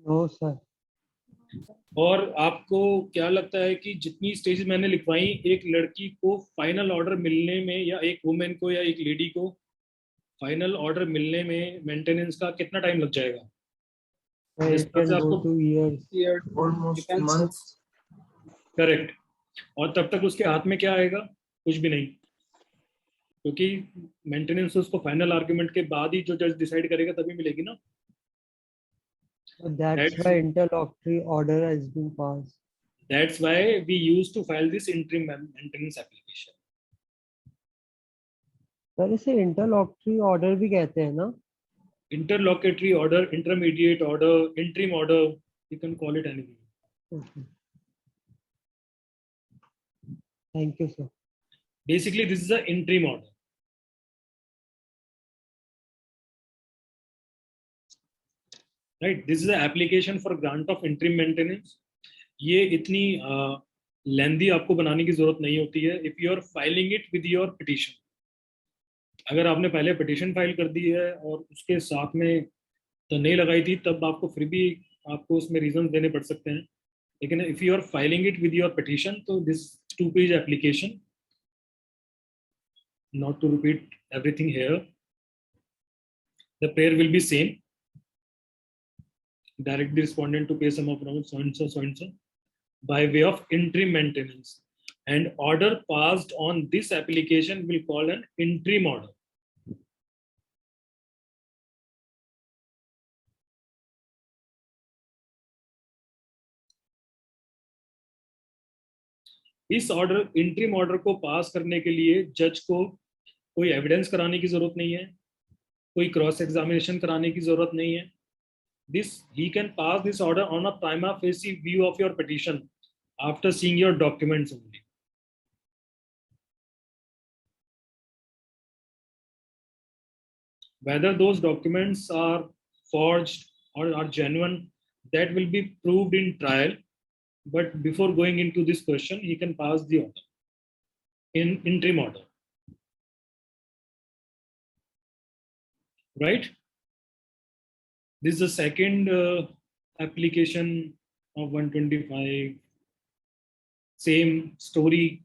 No, sir. और आपको क्या लगता है कि जितनी स्टेज मैंने लिखवाई, एक लड़की को फाइनल ऑर्डर मिलने में या एक वुमेन को या एक लेडी को फाइनल ऑर्डर मिलने में मेंटेनेंस का कितना टाइम लग जाएगा? It can go to years. Almost months. Correct. और तब तक उसके हाथ में क्या आएगा? कुछ भी नहीं, क्योंकि मेंटेनेंस उसको फाइनल आर्गुमेंट के बाद ही जो जज डिसाइड करेगा तभी मिलेगी ना. That's why interlocutory order has been passed. That's why we used to file this interim maintenance application. Sir इसे interlocutory order भी कहते हैं ना? Interlocutory order, intermediate order, interim order, you can call it anything. Okay. Thank you, sir. Basically, this is an interim order. Right? This is an application for grant of interim maintenance. ये इतनी lengthy आपको बनाने की जरूरत नहीं होती है. If you are filing it with your petition. अगर आपने पहले पिटीशन फाइल कर दी है और उसके साथ में तो नहीं लगाई थी, तब आपको फिर भी आपको उसमें रीजन देने पड़ सकते हैं. लेकिन if you are filing it with your petition, तो this 2-page application, not to repeat everything here, the prayer will be same. Direct the respondent to pay sum of around so and so by way of interim maintenance, and order passed on this application will call an interim order. इस order, interim order को पास करने के लिए जज को कोई evidence कराने की जरूरत नहीं है, कोई क्रॉस एग्जामिनेशन कराने की जरूरत नहीं है. He can pass this order on a prima facie view of your petition after seeing your documents only. Whether those documents are forged or are genuine, that will be proved in trial. But before going into this question, he can pass the order in interim order. Right? This is the second application of 125. Same story.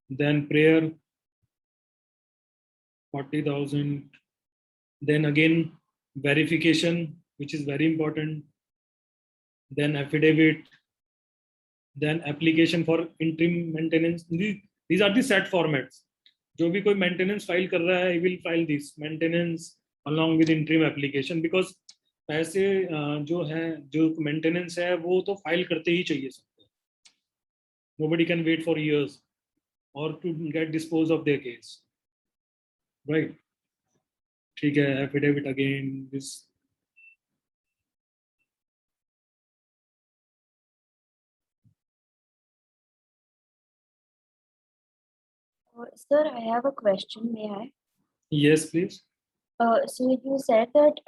Then prayer, 40,000. Then again verification, which is very important. Then affidavit. Then application for interim maintenance. These are the set formats. जो भी कोई maintenance file कर रहा है, he will file this maintenance along with interim application, because पैसे जो हैं, जो maintenance है, वो तो file करते ही चाहिए सबको. Nobody can wait for years or to get disposed of their case. Right? ठीक है, affidavit again, this. Sir, I have a question. May I? Yes, please. So you said that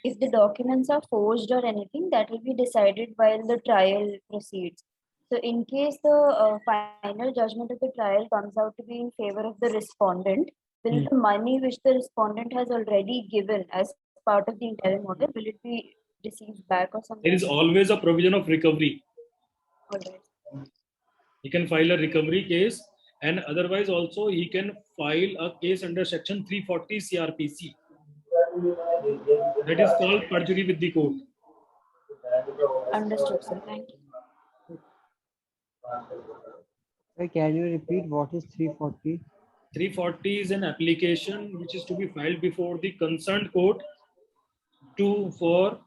if the documents are forged or anything, that will be decided while the trial proceeds. So in case the final judgment of the trial comes out to be in favor of the respondent, will the money which the respondent has already given as part of the interim order, will it be received back or something? There is always a provision of recovery. All right. He can file a recovery case, and otherwise also he can file a case under section 340 CRPC. That is called perjury with the court. Understood, sir. Thank you. Can you repeat what is 340? 340 is an application which is to be filed before the concerned court for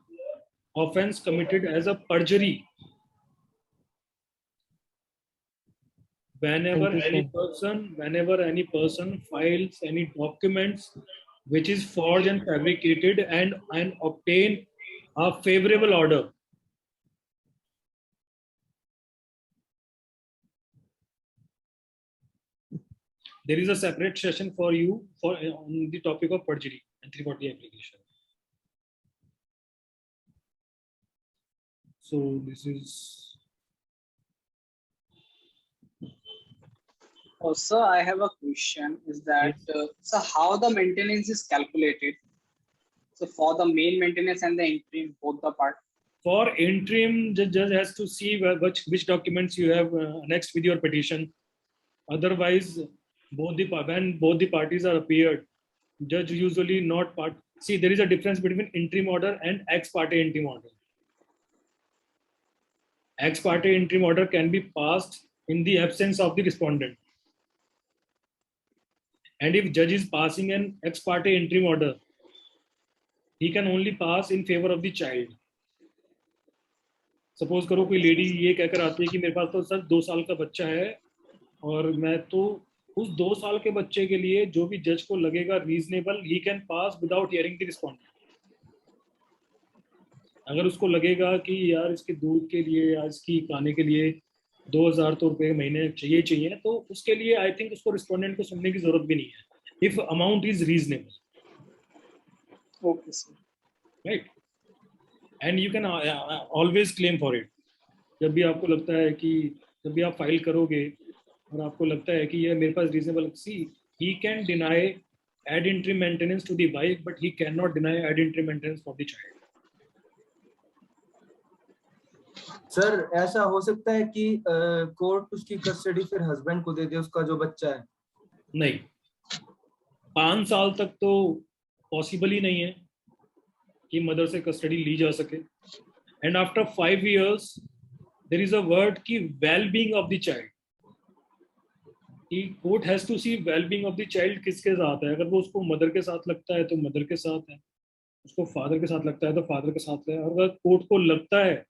offense committed as a perjury. whenever Thank you, sir. whenever any person files any documents which is forged and fabricated and obtain a favorable order, there is a separate session for you for on the topic of perjury and 340 application. So this is. Also, I have a question. Is that so? How the maintenance is calculated? So for the main maintenance and the interim, both the part. For interim, the judge has to see which documents you have annexed with your petition. Otherwise, when both the parties are appeared, judge usually not part. See, there is a difference between interim order and ex parte interim order. Ex parte interim order can be passed in the absence of the respondent. And if judge is passing an ex parte interim order, he can only pass in favor of the child. Suppose करो कोई lady ये कहकर आती है कि मेरे पास तो sir 2 साल का बच्चा है और मैं तो उस 2 साल के बच्चे के लिए जो भी जज को लगेगा reasonable, he can pass without hearing the respondent. अगर उसको लगेगा कि यार इसके दूध के लिए या इसकी खाने के लिए 2000 तो रुपये महीने चाहिए, तो उसके लिए आई थिंक उसको रिस्पोंडेंट को सुनने की जरूरत भी नहीं है, if amount is reasonable. Okay sir, right. And you can always claim for it. जब भी आपको लगता है कि जब भी आप फाइल करोगे और आपको लगता है कि ये मेरे पास reasonable, see he can deny ad interim maintenance to the wife but he can not deny ad interim maintenance for the child. Sir ऐसा हो सकता है कि कोर्ट उसकी कस्टडी फिर हस्बैंड को दे दे उसका जो बच्चा है? नहीं, 5 साल तक तो पॉसिबल ही नहीं है कि मदर से कस्टडी ली जा सके. And after 5 years there is a word की वेल-बीइंग ऑफ द चाइल्ड. कि court has to see well-being of the child किसके साथ है. अगर वो उसको मदर के साथ लगता है तो मदर के साथ है, उसको फादर के साथ लगता है तो फादर के साथ है. और अगर कोर्ट को लगता है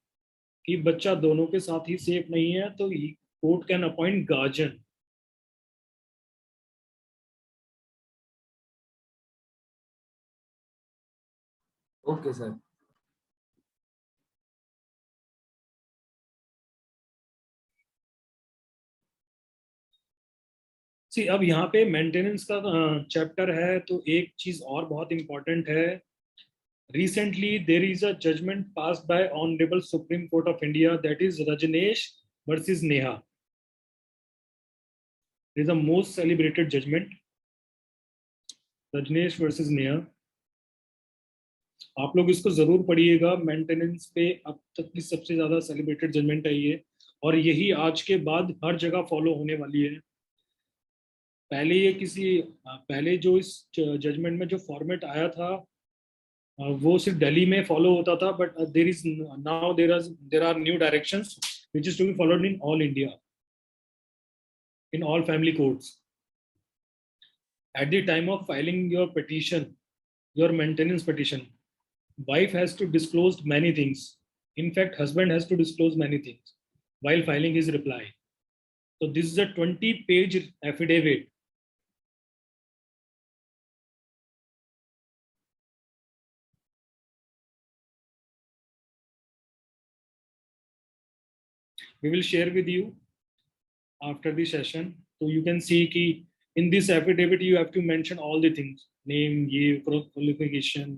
कि बच्चा दोनों के साथ ही सेफ नहीं है तो court can appoint guardian. Okay sir. See अब यहाँ पे मेंटेनेंस का चैप्टर है तो एक चीज और बहुत इंपॉर्टेंट है. Recently, there is a judgment passed by Honorable Supreme Court of India, that is Rajneesh versus Neha. It is the most celebrated judgment. Rajneesh versus Neha. आप लोग इसको जरूर पढ़िएगा. मेंटेनेंस पे अब तक की सबसे ज्यादा सेलिब्रेटेड जजमेंट है ये, और यही आज के बाद हर जगह फॉलो होने वाली है. पहले जो इस जजमेंट में जो फॉर्मेट आया था वो सिर्फ दिल्ली में फॉलो होता था, but there are new directions which is to be followed in all India, in all family courts. At the time of filing your petition, your maintenance petition, wife has to disclose many things. In fact, husband has to disclose many things while filing his reply. So this is a 20-page affidavit. We will share with you after the session, so you can see ki in this affidavit you have to mention all the things: name, year, qualification,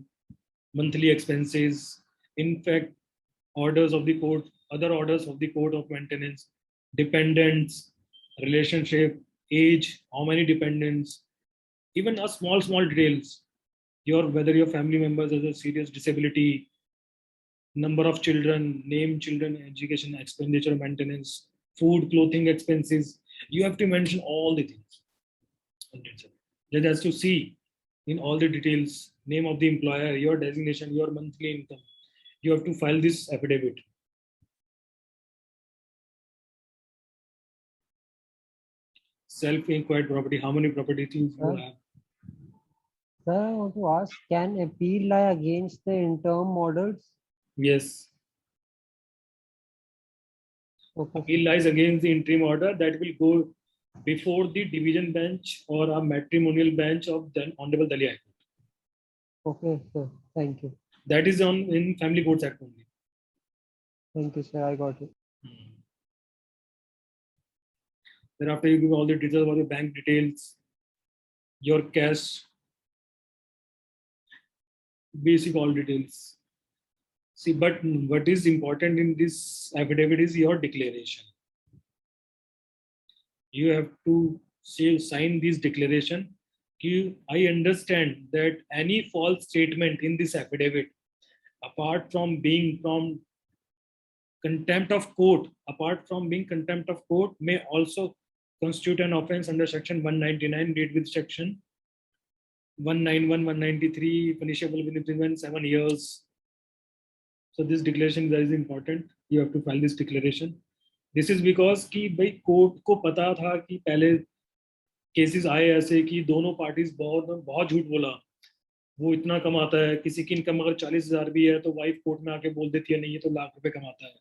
monthly expenses, in fact orders of the court, other orders of the court of maintenance, dependents, relationship, age, how many dependents, even a small details, whether your family members has a serious disability, number of children, name, children, education, expenditure, maintenance, food, clothing expenses. You have to mention all the things. Judge has to see in all the details: name of the employer, your designation, your monthly income. You have to file this affidavit. Self-acquired property, how many properties you have? Sir, I want to ask, can appeal lie against the interim orders? Yes. Okay. Appeal lies against the interim order. That will go before the division bench or a matrimonial bench of the Honorable Delhi High Court. Okay, sir. Thank you. That is on in Family Courts Act only. Thank you, sir. I got it. Thereafter, you give all the details about your bank details, your cash, basic all details. See, but what is important in this affidavit is your declaration. You have to say, sign this declaration. I understand that any false statement in this affidavit, apart from being from contempt of court, may also constitute an offense under section 199, read with section 191, 193, punishable with imprisonment 7 years. So this declaration is very important. You have to file this declaration. This is because कि भाई court को पता था कि पहले cases आए ऐसे कि दोनों पार्टीज बहुत झूठ बोला, वो इतना कमाता है, किसी की इनकम अगर 40,000 भी है तो वाइफ कोर्ट में आके बोल देती है नहीं ये तो लाख रुपए कमाता है,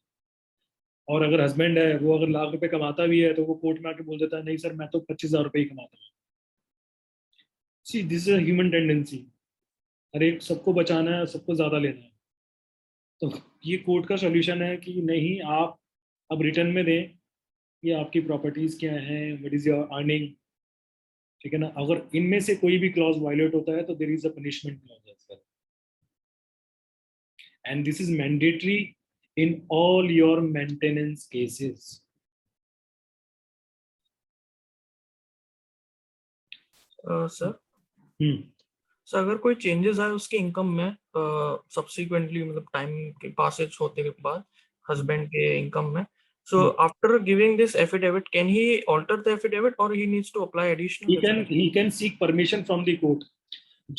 और अगर हस्बैंड है वो अगर लाख रुपए कमाता भी है तो वो कोर्ट में आके बोल देता है नहीं सर मैं तो 25,000 रुपए ही कमाता हूँ. See this is a human tendency, हर एक सबको बचाना है, सबको ज्यादा लेना है. तो ये कोर्ट का सोल्यूशन है कि नहीं आप अब रिटर्न में दें कि आपकी प्रॉपर्टीज क्या हैं, व्हाट इज योर अर्निंग, ठीक है ना. अगर इनमें से कोई भी क्लॉज वायलेट होता है तो there is a punishment clause as well, and this is mandatory in all your maintenance cases. Sir sir अगर कोई चेंजेस आए उसके इनकम में सब्सिक्वेंटली मतलब टाइम के पासेज होते के बाद हस्बैंड के इनकम में, so after giving this affidavit can he alter the affidavit or he needs to apply additional? He can seek permission from the court.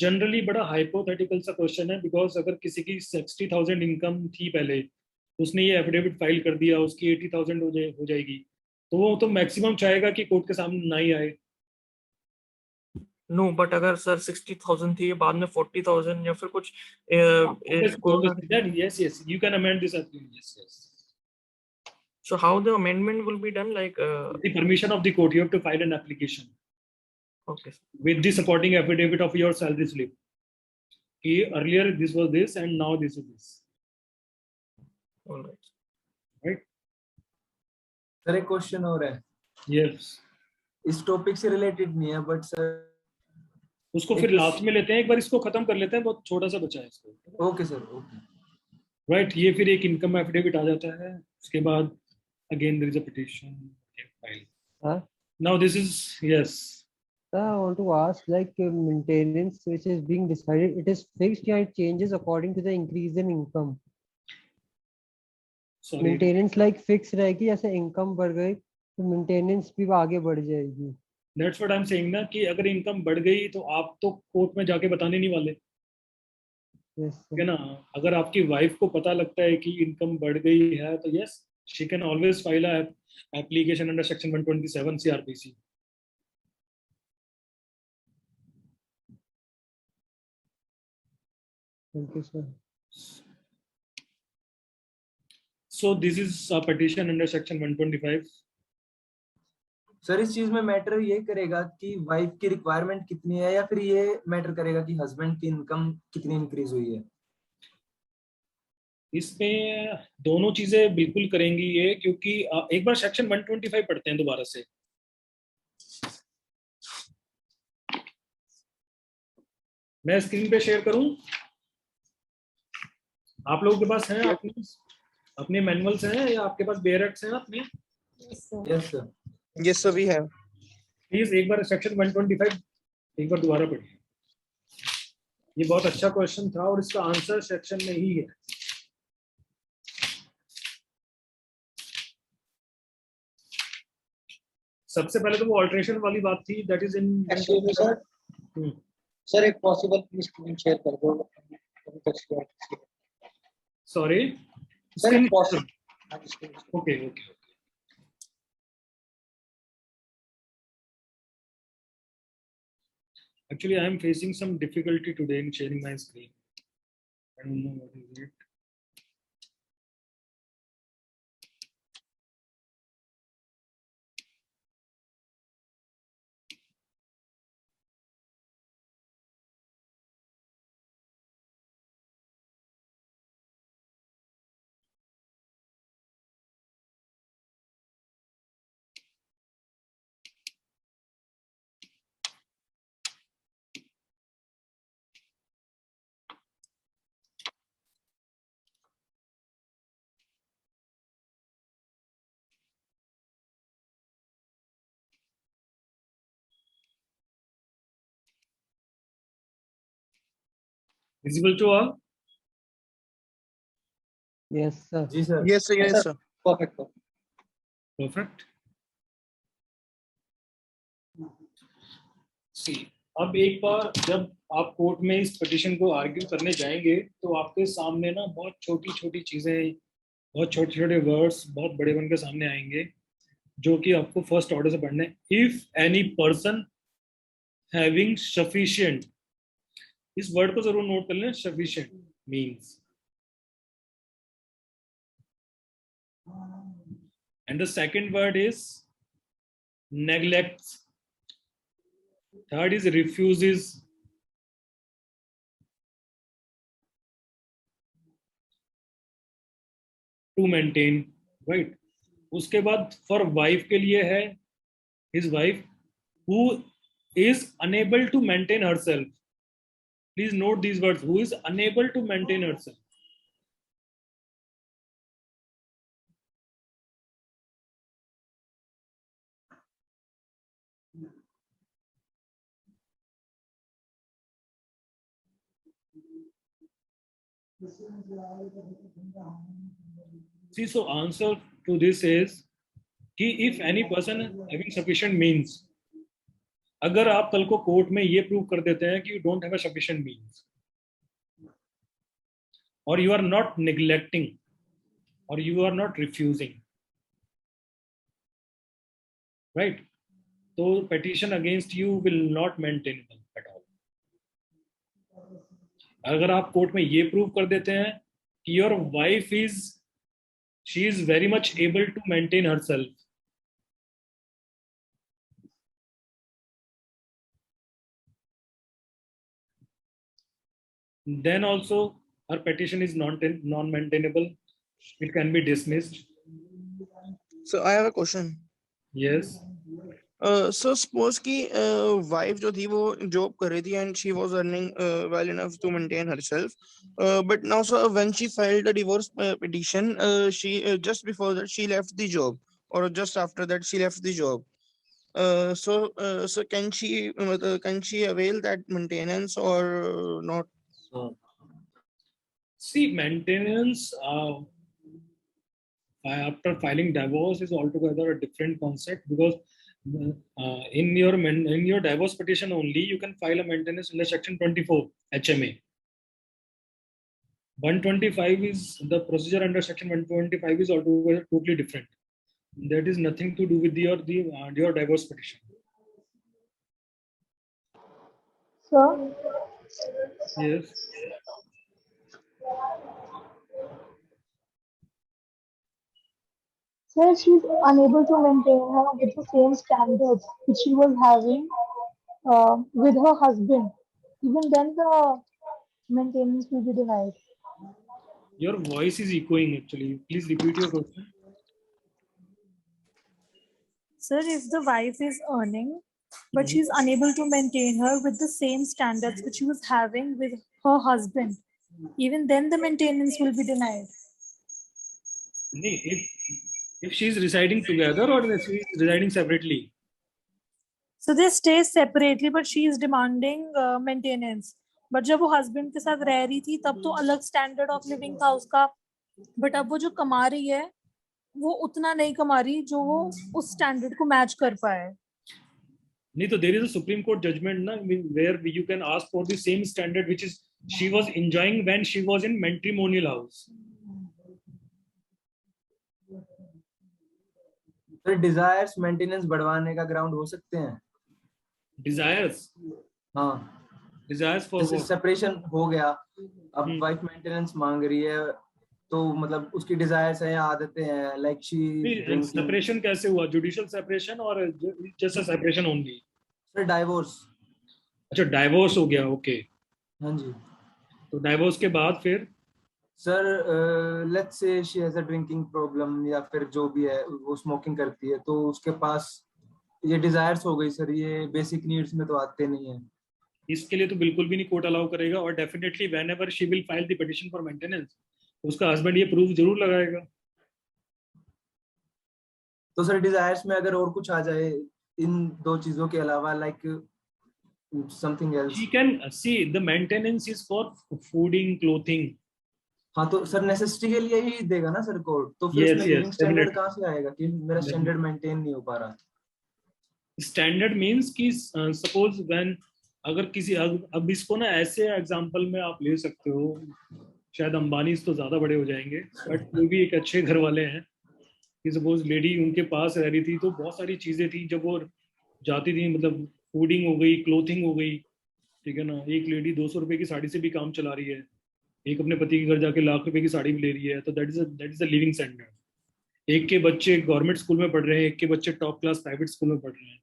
Generally बड़ा हाइपोथेटिकल सा क्वेश्चन है, बिकॉज अगर किसी की 60,000 इनकम थी पहले, उसने ये एफिडेविट फाइल कर दिया, उसकी 80,000 हो जाएगी, तो वो तो मैक्सिमम चाहेगा कि कोर्ट के सामने ना ही आए. नो बट अगर सर 60,000 थी बाद में 40,000 या फिर कुछ yes you can amend this application. Yes. So how the amendment will be done, like with the permission of the court you have to file an application, okay, with the supporting affidavit of your salary slip. Earlier this was this and now this is this. All right. Right. Sir एक question हो रहा है. Yes. इस topic से related नहीं है but sir उसको फिर लास्ट में लेते हैं, एक बार इसको खत्म कर लेते हैं, बहुत छोटा सा बचा है इसको. Okay sir. Okay right. ये फिर एक इनकम एफिडेविट आ जाता है, उसके बाद again there is a petition file. Now this is yes. I want to ask, like maintenance which is being decided, it is fixed or it changes according to the increase in income? Maintenance like fix रहेगी, जैसे income बढ़ गई तो maintenance भी आगे बढ़ जाएगी. That's what I'm saying ना, कि अगर इनकम बढ़ गई तो आप तो कोर्ट में जाके बताने नहीं वाले. yes, है ना. अगर आपकी वाइफ को पता लगता है कि इनकम बढ़ गई है तो yes, she can always file a application under section 127 CRPC. Thank you, sir. So this is a petition under section 125. Sir इस चीज में मैटर ये करेगा कि वाइफ की रिक्वायरमेंट कितनी है, या फिर ये मैटर करेगा कि हस्बैंड की इनकम कितनी इंक्रीज हुई है? इसमें दोनों चीजें बिल्कुल करेंगी ये, क्योंकि एक बार सेक्शन 125 पढ़ते हैं दोबारा से. मैं स्क्रीन पे शेयर करूं, आप लोगों के पास हैं अपने मैनुअल्स हैं या आपके पास बेयरट्स हैं अपने? Yes sir we have. Please एक बार सेक्शन 125 एक बार दोबारा पढ़िए. ये बहुत अच्छा क्वेश्चन था और इसका आंसर सेक्शन में ही है. सबसे पहले तो वो ऑल्टरेशन वाली बात थी, दैट इज इन. सर एक पॉसिबल प्लीज स्क्रीन शेयर कर दो. Sorry sir possible. Okay. Actually, I am facing some difficulty today in sharing my screen. I don't know what is it. Visible to all? Yes, sir. जी sir. Yes, sir. Yes, sir. Perfect. Perfect. See, अब एक बार जब आप court में इस petition को argue करने जाएंगे तो आपके सामने ना बहुत छोटी छोटी चीजें, बहुत छोटे छोटे वर्ड्स बहुत बड़े बन के सामने आएंगे जो कि आपको फर्स्ट ऑर्डर से पढ़ने. If any person having sufficient, इस वर्ड को जरूर नोट कर लें. Sufficient means, and the second word is neglects, third is refuses, to maintain, right? उसके बाद for wife के लिए है his wife who is unable to maintain herself. Please note these words, who is unable to maintain herself. See, so answer to this is कि if any person having sufficient means, अगर आप कल को court में ये prove कर देते हैं कि you don't have a sufficient means, or you are not neglecting, or you are not refusing, right? So petition against you will not maintain at all. अगर आप कोर्ट में ये प्रूव कर देते हैं कि your wife is, she is very much able to maintain herself, then also her petition is non-maintainable. It can be dismissed. So I have a question. Yes. So suppose कि wife जो थी वो job कर रही थी and she was earning well enough to maintain herself, but now so when she filed a divorce petition, she just before that she left the job, or just after that she left the job. So can she avail that maintenance or not? See, maintenance after filing divorce is altogether a different concept, because in your divorce petition only you can file a maintenance under section 24 HMA. 125 is the procedure under section 125 is altogether totally different. That is nothing to do with your divorce petition. Sir? Yes. Sir, she's unable to maintain her with the same standards which she was having with her husband. Even then, the maintenance will be denied. Your voice is echoing actually. Please repeat your question. Sir, if the wife is earning, but she's unable to maintain her with the same standards which she was having with her husband, even then the maintenance will be denied. If she is residing together or she is residing separately? So they stay separately, but she is demanding maintenance. But जब वो husband के साथ रह रही थी तब तो अलग standard of living था उसका. But अब वो जो कमा रही है वो उतना नहीं कमा रही जो वो उस standard को match कर पाए. नहीं तो there is a Supreme Court judgment ना, where you can ask for the same standard which is she was enjoying when she was in matrimonial house. तो डिजायर्स मेंटेनेंस बढ़वाने का ग्राउंड हो सकते हैं. डिजायर्स? हाँ. डिजायर्स फॉर जैसे separation हो गया, अब वाइफ मेंटेनेंस मांग रही है, तो मतलब उसकी डिजायर्स हैं या आदतें हैं, लाइक शी. सेपरेशन कैसे हुआ? जुडिशियल सेपरेशन और जैसा सेपरेशन ओनली? Sir divorce. अच्छा, डाइवोर्स हो गया. ओके. हाँ जी. तो डाइवोर्स के बाद फिर sir let's say she has a drinking problem या फिर जो भी है वो स्मोकिंग करती है, तो उसके पास ये डिजायर्स हो गई सर, ये बेसिक नीड्स में तो आते नहीं है. इसके लिए तो बिल्कुल भी नहीं कोर्ट अलाउ करेगा, और definitely whenever she will file the petition for maintenance उसका हस्बैंड ये प्रूफ जरूर लगाएगा. तो सर डिजायर्स में अगर और कुछ आ जाए इन दो चीजों के अलावा, like something else. She can see the maintenance is for fooding, clothing. हाँ तो सर नेसेसिटी के लिए ही देगा ना सर कोड, तो फिर Yes, उसमें yes, लिविंग स्टैंडर्ड definitely. कहाँ से आएगा कि मेरा स्टैंडर्ड मेंटेन नहीं हो पा रहा? स्टैंडर्ड मीन्स कि सपोज व्हेन अगर किसी अब इसको ना ऐसे एग्जांपल में आप ले सकते हो, शायद अंबानी तो ज्यादा बड़े हो जाएंगे, बट वो भी एक अच्छे घर वाले हैं कि सपोज लेडी उनके पास रह रही थी तो बहुत सारी चीजें थी, जब वो जाती थी मतलब फूडिंग हो गई, क्लोथिंग हो गई, ठीक है ना। एक लेडी 200 रुपए की साड़ी से भी काम चला रही है, एक अपने पति के घर जाके लाख रुपए की साड़ी भी ले रही है, तो that is a living standard. एक के बच्चे गवर्नमेंट स्कूल में पढ़ रहे हैं, एक के बच्चे टॉप क्लास प्राइवेट स्कूल में पढ़ रहे हैं,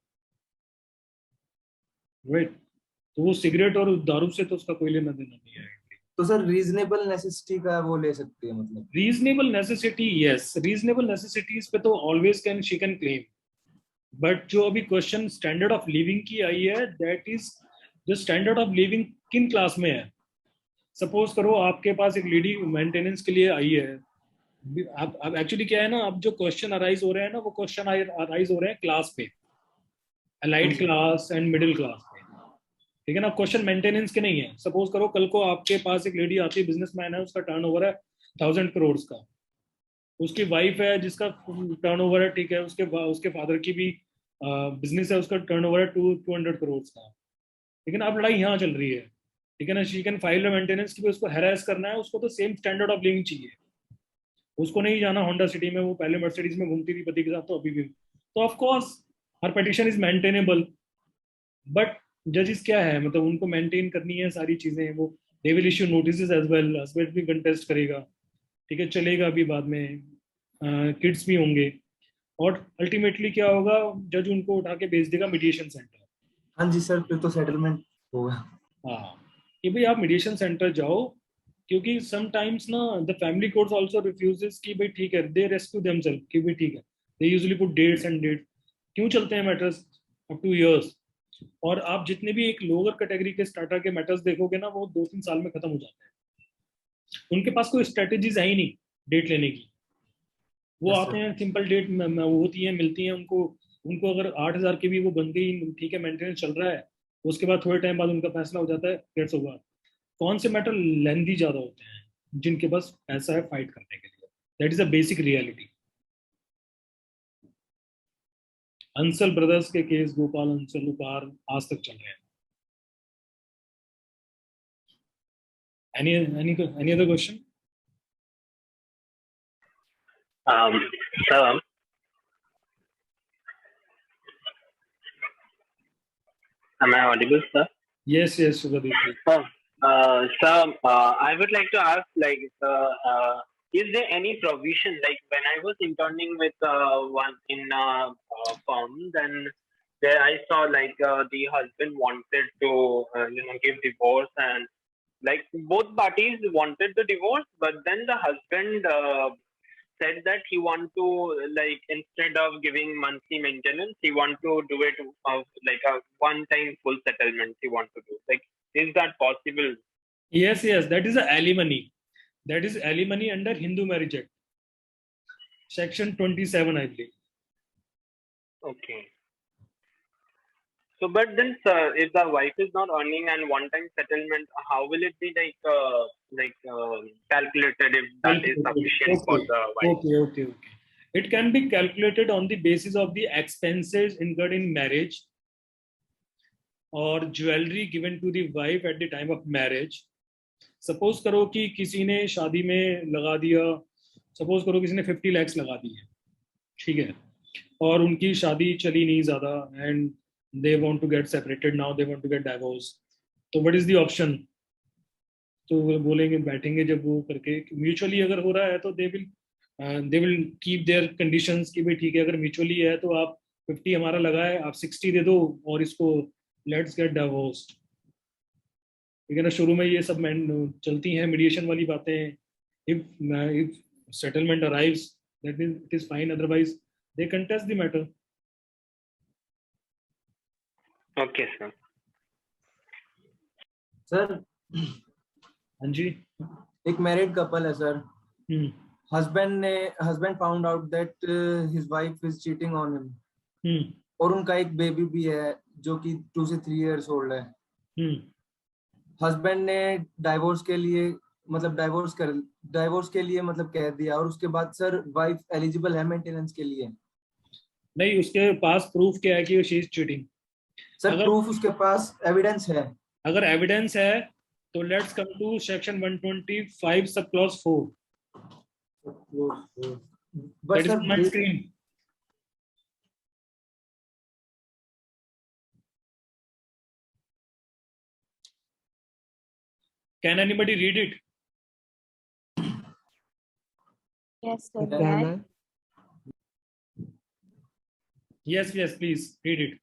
राइट। तो वो सिगरेट और दारू से तो उसका कोई लेना देना नहीं है। तो सर रीजनेबल नेसेसिटी का वो ले सकती है, मतलब reasonable necessity, yes, reasonable necessities पे तो always can she can claim, but जो अभी क्वेश्चन स्टैंडर्ड ऑफ लिविंग की आई है, दैट इज जो स्टैंडर्ड ऑफ लिविंग किन क्लास में है। सपोज करो आपके पास एक लेडी मेंटेनेंस के लिए आई है, अब एक्चुअली क्या है ना, अब जो क्वेश्चन अराइज हो रहे हैं ना, वो क्वेश्चन अराइज हो रहे हैं क्लास पे, allied class and middle class पे, ठीक है ना। क्वेश्चन मेंटेनेंस के नहीं है। सपोज करो कल को आपके पास एक लेडी आती है, बिजनेसमैन है, उसका टर्नओवर है 1000 करोड़ का, उसकी वाइफ है जिसका टर्नओवर है, ठीक है, उसके फादर की भी बिजनेस है, उसका टर्नओवर है 200 करोड़ का, ठीक है ना। अब लड़ाई यहाँ चल रही है, ठीक है ना। शी कैन फाइल मेंटेनेंस की, उसको हैरेस करना है, उसको तो सेम स्टैंडर्ड ऑफ लिविंग चाहिए, उसको नहीं जाना होंडा सिटी में, वो पहले मर्सिडीज में घूमती थी पति के साथ, तो अभी भी, तो of course her petition is maintainable. But जजेस क्या है, मतलब उनको मेंटेन करनी है सारी चीजें, वो they will issue notices as well, husband भी कंटेस्ट करेगा, ठीक है, चलेगा अभी बाद में, किड्स भी होंगे, और अल्टीमेटली क्या होगा, जज उनको उठा के भेज देगा मीडिएशन सेंटर। हाँ जी सर, फिर तो सेटलमेंट होगा। हाँ कि भाई आप मीडिएशन सेंटर जाओ, क्योंकि समटाइम्स ना the family courts also refuses कि भाई ठीक है, दे रेस्क्यू देमसेल्फ कि भाई ठीक है, they usually put dates and date, क्यों चलते हैं मैटर्स अप टू इयर्स। और आप जितने भी एक लोअर कैटेगरी के स्टार्टर के मैटर्स देखोगे ना, वो 2-3 साल में खत्म हो जाते हैं। उनके पास कोई स्ट्रेटेजीज है ही नहीं डेट लेने की, वो आते हैं, सिंपल डेट होती है, मिलती है उनको अगर 8000 की भी वो बन गई, ठीक है, मेंटेनेंस चल रहा है, उसके बाद थोड़े टाइम बाद उनका फैसला हो जाता है, डेट्स होगा। कौन से मैटर लेंथी ज्यादा होते हैं, जिनके पास पैसा है फाइट करने के लिए, that is a basic reality. Ansal brothers के केस, गोपाल अंसल उपहार आज तक चल रहे हैं। any other question? Sir, am I audible, sir? Yes, Subhadeep. Sir, I would like to ask, like, is there any provision, like when I was interning with one in a firm, then there I saw like the husband wanted to, give divorce, and like both parties wanted the divorce, but then the husband said that he want to, like, instead of giving monthly maintenance, he want to do it like a one-time full settlement. He want to do, like, is that possible? Yes, that is alimony. That is alimony under Hindu Marriage Act, Section 27, I believe. Okay. So, but then, sir, if the wife is not earning and one-time settlement, how will it be calculated if that is sufficient for the wife? Okay. It can be calculated on the basis of the expenses incurred in marriage or jewelry given to the wife at the time of marriage. Suppose करो कि किसी ने शादी में लगा दिया, suppose करो किसी ने 50 lakhs लगा दिए, ठीक है, और उनकी शादी चली नहीं ज्यादा, and they want to get separated now, they want to get divorced, तो what is the option? तो वो बोलेंगे, बैठेंगे जब वो करके म्यूचुअली अगर हो रहा है तो they will keep their conditions कि भाई ठीक है, अगर म्यूचुअली है तो आप 50 हमारा लगा है, आप 60 दे दो और इसको let's get divorced, ठीक है ना। शुरू में ये सब चलती हैं मीडिएशन वाली बातें, if settlement arrives, that means it is fine, otherwise they contest the matter. Okay, sir. Sir, हाँ जी, एक मैरिड कपल है sir, husband found out that his wife is cheating on him, और उनका एक बेबी भी है जो कि 2 से 3 years old है, हस्बैंड ने डाइवोर्स के लिए मतलब कह दिया, और उसके बाद सर वाइफ एलिजिबल है मेंटेनेंस के लिए? नहीं, उसके पास प्रूफ क्या है कि she is cheating? Sir proof उसके पास एविडेंस है। अगर एविडेंस है तो let's come to section 125 sub clause 4. But That is on my screen. Can anybody read it? Yes, sir. Can I? Yes, please read it.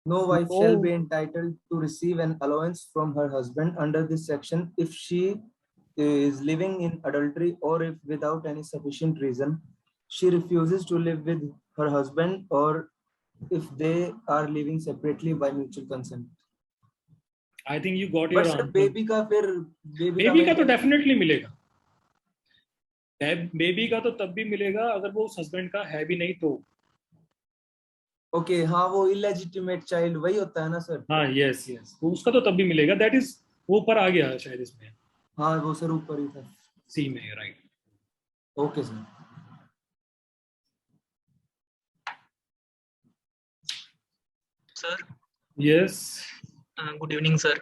No wife shall be entitled to receive an allowance from her husband under this section if she is living in adultery, or if without any sufficient reason she refuses to live with her husband, or if they are living separately by mutual consent. I think you got your answer. Baby का तो definitely मिलेगा. Baby का तो तब भी मिलेगा अगर वो उस हस्बैंड का है भी नहीं तो. ओके हाँ, वो इलेजिटिमेट चाइल्ड वही होता है ना सर? हाँ, यस वो उसका तो तब भी मिलेगा. दैट इज वो ऊपर आ गया शायद इसमें. हाँ वो सर ऊपर ही था, सी में, right. Okay sir. Sir. Yes. Good evening, sir.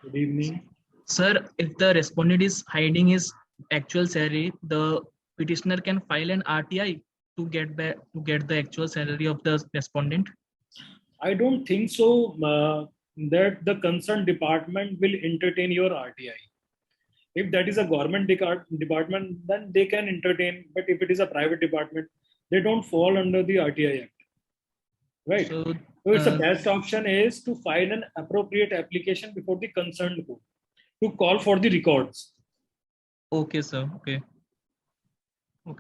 Good evening. Sir, if the respondent is hiding his actual salary, the petitioner can file an RTI to get the actual salary of the respondent. I don't think so that the concerned department will entertain your RTI. If that is a government department, then they can entertain. But if it is a private department, they don't fall under the RTI Act. Right. So it's the best option is to file an appropriate application before the concerned court to call for the records. Okay, sir. Okay,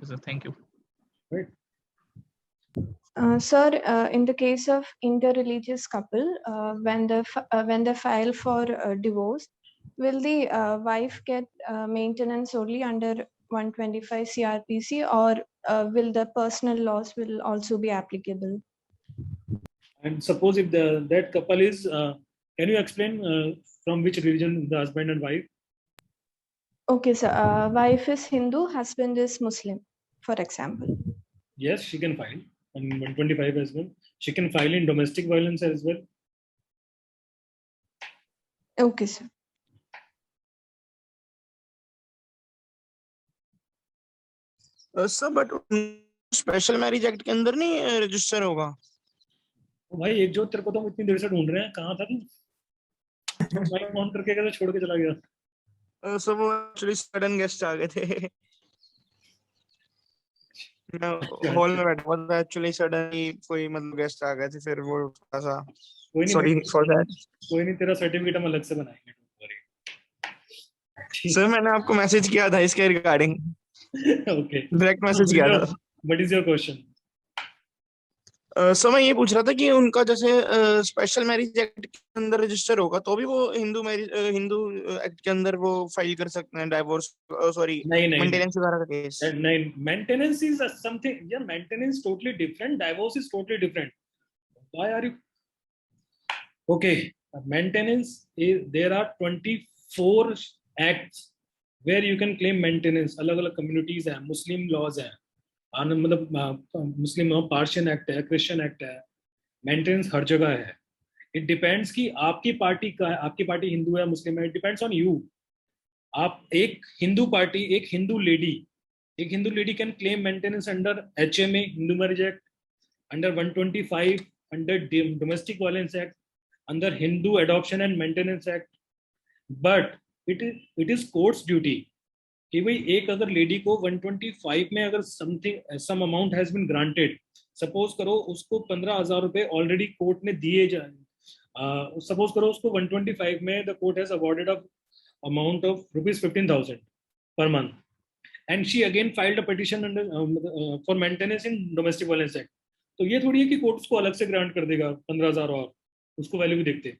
sir. Thank you. Right. Sir, in the case of interreligious couple, when they file for divorce, will the wife get maintenance only under 125 CRPC, or will the personal laws will also be applicable? And suppose if that couple is, can you explain from which religion the husband and wife? Okay, sir. Wife is Hindu, husband is Muslim, for example. Yes, she can file on 125 as well. She can file in domestic violence as well. Okay, sir. Sir but special marriage act के अंदर नहीं register होगा? भाई एक जो तेरे को तो हम इतनी देर से ढूंढ रहे हैं, कहाँ था तू? मैं फोन करके कैसे छोड़ के चला गया? सर वो एक्चुअली सडन गेस्ट आ गए थे, मैं हॉल में बैठा हुआ था, एक्चुअली सडनली कोई मतलब गेस्ट आ गए थे, फिर वो थोड़ा सा सॉरी फॉर दैट. कोई नहीं, तेरा सर्टिफिकेट हम अलग से बनाएंगे. सर मैंने आपको मैसेज किया था इसके रिगार्डिंग. ओके, डायरेक्ट मैसेज किया था. What is your question? Sir मैं ये पूछ रहा था कि उनका जैसे स्पेशल मैरिज एक्ट के अंदर रजिस्टर होगा तो भी वो हिंदू एक्ट के अंदर वो फाइल कर सकते हैं डाइवोर्स, सॉरी मेंटेनेंस वगैरह का केस? नहीं, मेंटेनेंस इज समथिंग, यार maintenance totally different, divorce is totally different. Why are you? Okay, maintenance is, there are 24 acts where you can claim maintenance. अलग अलग कम्युनिटीज है, मुस्लिम लॉज है, मतलब Muslim पार्शियन एक्ट है, क्रिश्चियन एक्ट है. Maintenance हर जगह है. इट डिपेंड्स कि आपकी पार्टी का, आपकी पार्टी हिंदू है मुस्लिम है, इट डिपेंड्स ऑन यू. आप एक हिंदू पार्टी, एक Hindu lady can claim maintenance under HMA, Hindu marriage act, under 125, under domestic violence act, under Hindu adoption and maintenance act. But it is courts duty कि भाई एक अगर लेडी को 125 में अगर some amount has been granted, suppose करो उसको 15,000 रुपए ऑलरेडी कोर्ट ने दिए जाए, सपोज करो उसको 125 में the court has awarded a amount of ₹15,000 per month, and she again filed a petition for maintenance in domestic violence act. तो ये थोड़ी है कि कोर्ट उसको अलग से ग्रांट कर देगा 15,000 और उसको वैल्यू भी देखते.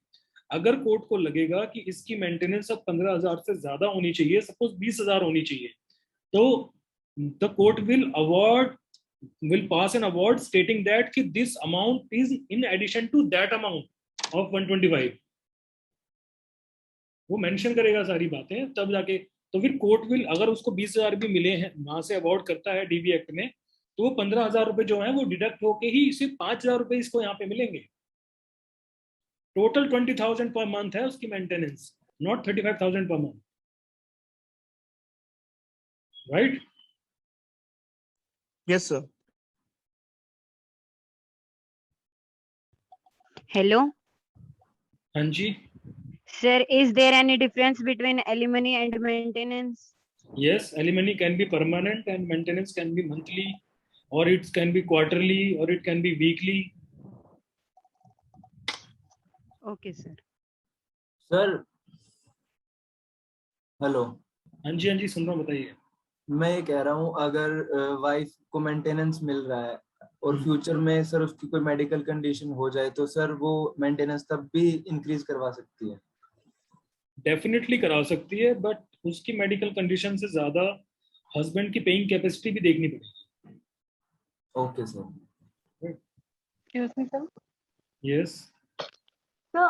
अगर कोर्ट को लगेगा कि इसकी मेंटेनेंस अब 15,000 से ज्यादा होनी चाहिए, सपोज 20,000 होनी चाहिए, तो the court will pass an award stating that कि this amount is in addition to that amount of 125. वो मेंशन करेगा सारी बातें, तब जाके तो फिर कोर्ट विल, अगर उसको 20,000 भी मिले हैं वहां से अवॉर्ड करता है डीबी एक्ट में, तो वो 15,000 रुपए जो है वो डिडक्ट होके ही सिर्फ 5,000 रुपए इसको यहाँ पे मिलेंगे। टोटल 20,000 पर मंथ है उसकी maintenance, not 35,000 per month, right? Yes sir. Hello, हाँ जी। sir. Is there any difference between alimony and maintenance? Yes, alimony can be permanent and maintenance can be monthly, or it can be quarterly, or it can be weekly. Okay, sir. Sir hello. हाँ जी, हाँ जी, सुन रहा हूँ, बताइए। मैं ये कह रहा हूँ, अगर वाइफ को मेंटेनेंस मिल रहा है और फ्यूचर में सर उसकी कोई मेडिकल कंडीशन हो जाए, तो सर वो मेंटेनेंस तब भी इंक्रीज करवा सकती है? डेफिनेटली करा सकती है, बट उसकी मेडिकल कंडीशन से ज्यादा हस्बैंड की पेइंग कैपेसिटी भी देखनी पड़ेगी। Okay sir. Excuse me, sir. Yes. So,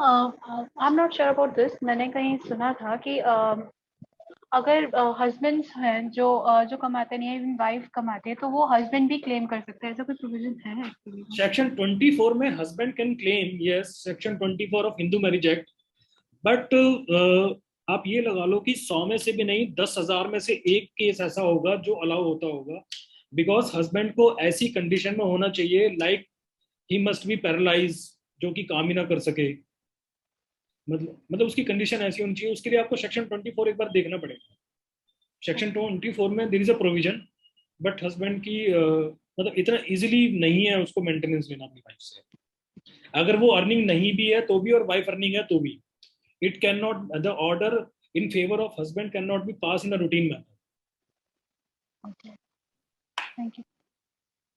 I'm not sure about this. मैंने कहीं सुना था कि अगर हस्बैंड्स हैं जो कमाते नहीं है, इवन वाइफ कमाते हैं, तो वो हस्बैंड भी क्लेम कर सकते हैं, ऐसा कोई प्रोविजन है एक्चुअली? सेक्शन 24 में husband can claim, yes, section 24 of Hindu marriage act. But आप ये लगा लो कि 100 में से भी नहीं, 10,000 में से एक केस ऐसा होगा जो अलाउ होता होगा, बिकॉज हस्बैंड को ऐसी कंडीशन में होना चाहिए, like he must be paralyse, जो कि काम ही ना कर सके, मतलब उसकी कंडीशन ऐसी होनी चाहिए। उसके लिए आपको सेक्शन 24 एक बार देखना पड़ेगा। सेक्शन 24 में there is a provision, but husband की मतलब इतना इजीली नहीं है उसको मेंटेनेंस लेना अपनी वाइफ से। अगर वो अर्निंग नहीं भी है तो भी, और वाइफ अर्निंग है तो भी, it can not, the order in favour of husband can not be pass in a routine manner. Okay. Thank you.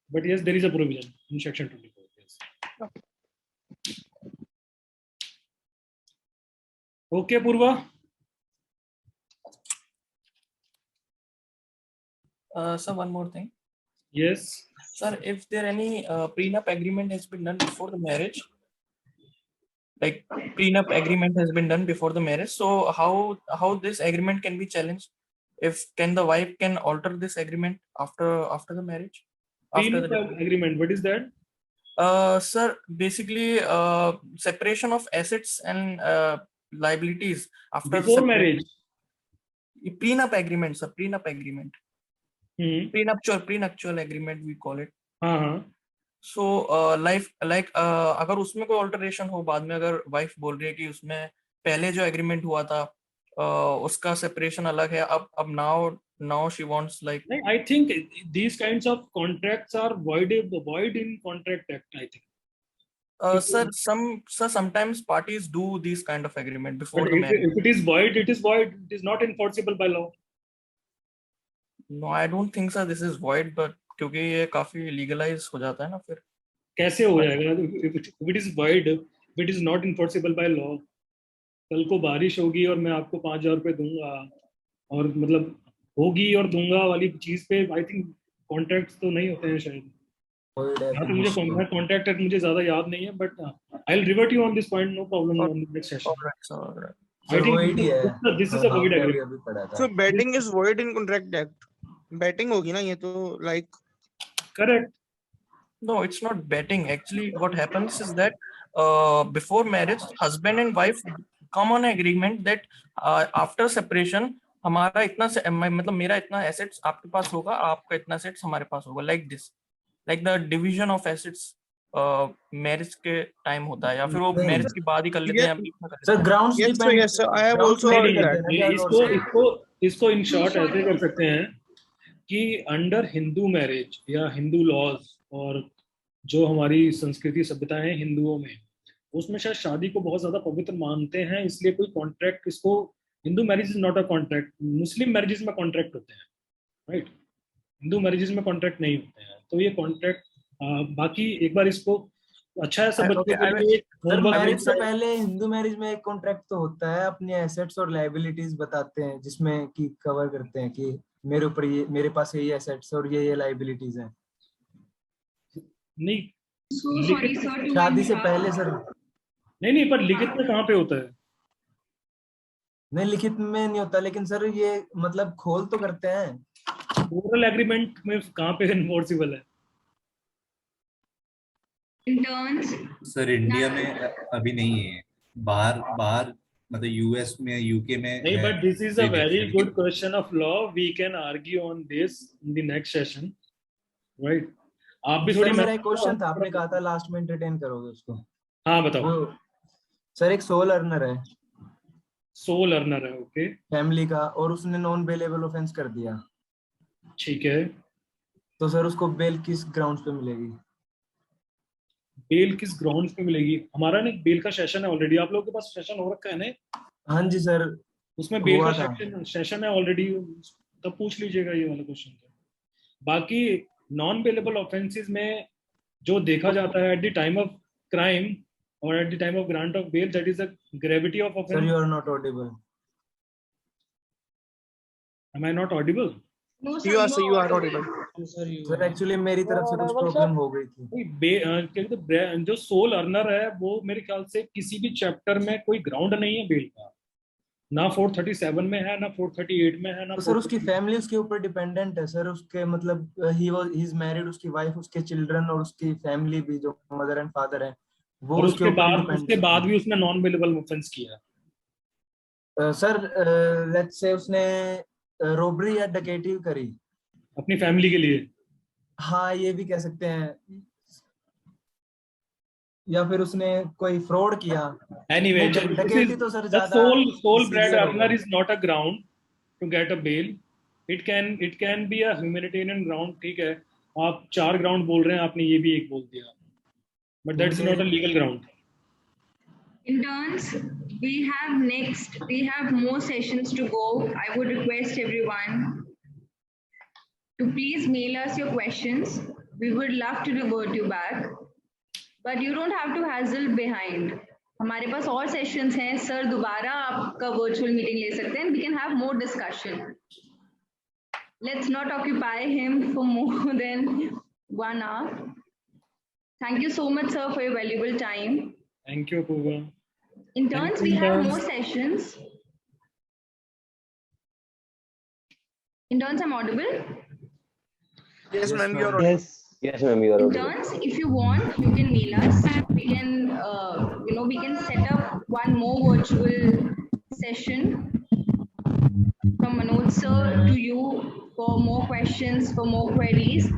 But yes, there is a provision in section 24. Yes. Okay. Okay, Purva. Sir, one more thing. Yes. Sir, if there any prenup agreement has been done before the marriage, like prenup agreement has been done before the marriage, so how this agreement can be challenged? If can the wife can alter this agreement after the marriage? Prenup agreement, what is that? Sir, basically separation of assets and liabilities after before marriage. Prenup agreement, sir. Prenup agreement. Prenuptial agreement we call it. So like अगर उसमें कोई alteration हो बाद में, अगर wife बोल रही है कि उसमें पहले जो एग्रीमेंट हुआ था उसका सेपरेशन अलग है, अब now she wants like, I think these kinds of contracts are void in contract act, I think. Sir, sometimes parties do these kind of agreement before but the marriage. If it is void, it is void. It is not enforceable by law. No, I don't think so this is void, but क्योंकि ये काफी legalize हो जाता है ना, फिर कैसे हो जाएगा? If it is void, if it is not enforceable by law, कल को बारिश होगी और मैं आपको 5,000 रुपए दूंगा, और मतलब होगी और दूंगा वाली चीज पे, आई थिंक कॉन्ट्रैक्ट्स तो नहीं होते हैं शायद। तो मुझे कॉन्ट्रैक्ट एक्ट मुझे ज्यादा याद नहीं है, but I will revert you on this point, no problem, on the next session. I think this is a void agreement. So betting is void in contract act. Betting होगी ना ये तो, like correct. No, it's not betting. Actually, what happens is that before marriage, husband and wife come on an agreement that after separation, हमारा इतना मतलब मेरा इतना assets आपके पास होगा, आपका इतना assets हमारे पास होगा, like this, like the division of assets marriage के टाइम होता है, या फिर वो मैरिज की बाद ही कर लेते हैं। Sir grounds depend, yes sir, I have also heard that. इसको इन शॉर्ट ऐसे कर सकते हैं कि अंडर हिंदू मैरिज या हिंदू लॉज, और जो हमारी संस्कृति सभ्यता है हिंदुओं में, उसमें शायद शादी को बहुत ज्यादा पवित्र मानते हैं, इसलिए कोई कॉन्ट्रैक्ट, इसको Hindu marriage is not a contract. Muslim marriages में कॉन्ट्रैक्ट होते हैं, राइट? हिंदू मैरिजेस में कॉन्ट्रैक्ट नहीं होते हैं, तो ये कॉन्ट्रैक्ट बाकी एक बार इसको अच्छा है सब बच्चों के लिए मैरिज से पहले हिंदू मैरिज में एक कॉन्ट्रैक्ट तो होता है, अपनी एसेट्स और लायबिलिटीज बताते हैं, जिसमें कि कवर करते हैं कि मेरे ऊपर ये, मेरे पास ये एसेट्स और ये लायबिलिटीज हैं। नहीं शादी से पहले सर नहीं, पर लिखित में कहाँ पे होता है? नहीं, लिखित में नहीं होता, लेकिन सर ये मतलब खोल तो करते हैं। ओरल एग्रीमेंट में कहाँ पे इन्फोर्सिबल है? इंटर्न्स सर इंडिया में अभी नहीं है, बाहर मतलब यूएस में, यूके में नहीं, है। but this is a ये very different. good question of law. We can argue on this in the next session, right? आप भी सर थोड़ी मेरा एक क्वेश्चन था, आपने कहा था लास्ट में एंटरटेन करोगे उसको। हाँ बताओ। वो सर एक सोल अर्नर है, सोल अर्नर है, ओके, फैमिली का, और उसने नॉन बेलेबल ऑफेंस कर दिया। ठीक है, तो सर उसको बेल किस ग्राउंड्स पे मिलेगी? बेल किस ग्राउंड्स पे मिलेगी? हमारा ना बेल का सेशन है ऑलरेडी, आप लोगों के पास सेशन हो रखा है ना? हाँ जी सर, उसमें बेल हुआ का था। सेशन है ऑलरेडी, तब पूछ लीजिएगा ये वाला क्वेश्चन। बाकी नॉन बेलेबल ऑफेंसेस में जो देखा जाता है at the time of crime और at the time of grant of bail, that is the gravity of offence. Sir you are not audible. Am I not audible? No, You are audible. Sir actually मेरी तरफ से कुछ problem हो गई थी। जो soul earner है वो मेरे ख्याल से किसी भी चैप्टर में कोई ग्राउंड नहीं है बेल का, ना 437 में है, ना 438 में है, ना तो सर उसकी फैमिली उसके ऊपर डिपेंडेंट है सर, उसके मतलब ही इज मैरिड, उसकी वाइफ, उसके चिल्ड्रन और उसकी फैमिली भी जो मदर एंड फादर है वो और उसके ऊपर उसके बाद भी उसने नॉन बेलेबल ऑफेंस किया। सर लेट्स से उसने रोबरी या डकैती करी अपनी फैमिली के लिए, हाँ ये भी कह सकते हैं, या फिर उसने कोई फ्रॉड किया। Anyway, डकैती तो सर the ज्यादा sole bread severe earner होगा। is not a ground to get a bail. It can be a humanitarian ground, ठीक है, आप 4 ग्राउंड बोल रहे हैं, आपने ये भी एक बोल दिया, but that's not a legal ground. Interns, we have more sessions to go. I would request everyone to please mail us your questions. We would love to revert you back, but you don't have to hassle behind. हमारे पास और sessions हैं, sir दोबारा आपका virtual meeting ले सकते हैं, we can have more discussion. Let's not occupy him for more than 1 hour. Thank you so much, sir, for your valuable time. Thank you, Pooja. Interns, we have more sessions. Interns, I'm audible? Yes, ma'am, you're audible. Yes, ma'am, you are audible. Interns, if you want, you can mail us. We can, we can set up one more virtual session from Manoj sir to you for more questions, for more queries.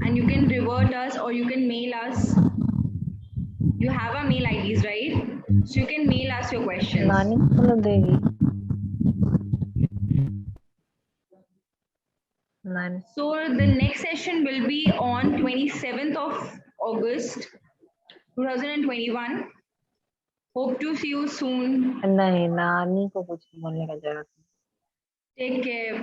And you can revert us or you can mail us. You have our mail IDs, right? So you can mail us your questions. So the next session will be on 27th of August 2021. Hope to see you soon. नहीं, नानी को कुछ बोलने का जरूरत नहीं। Take care.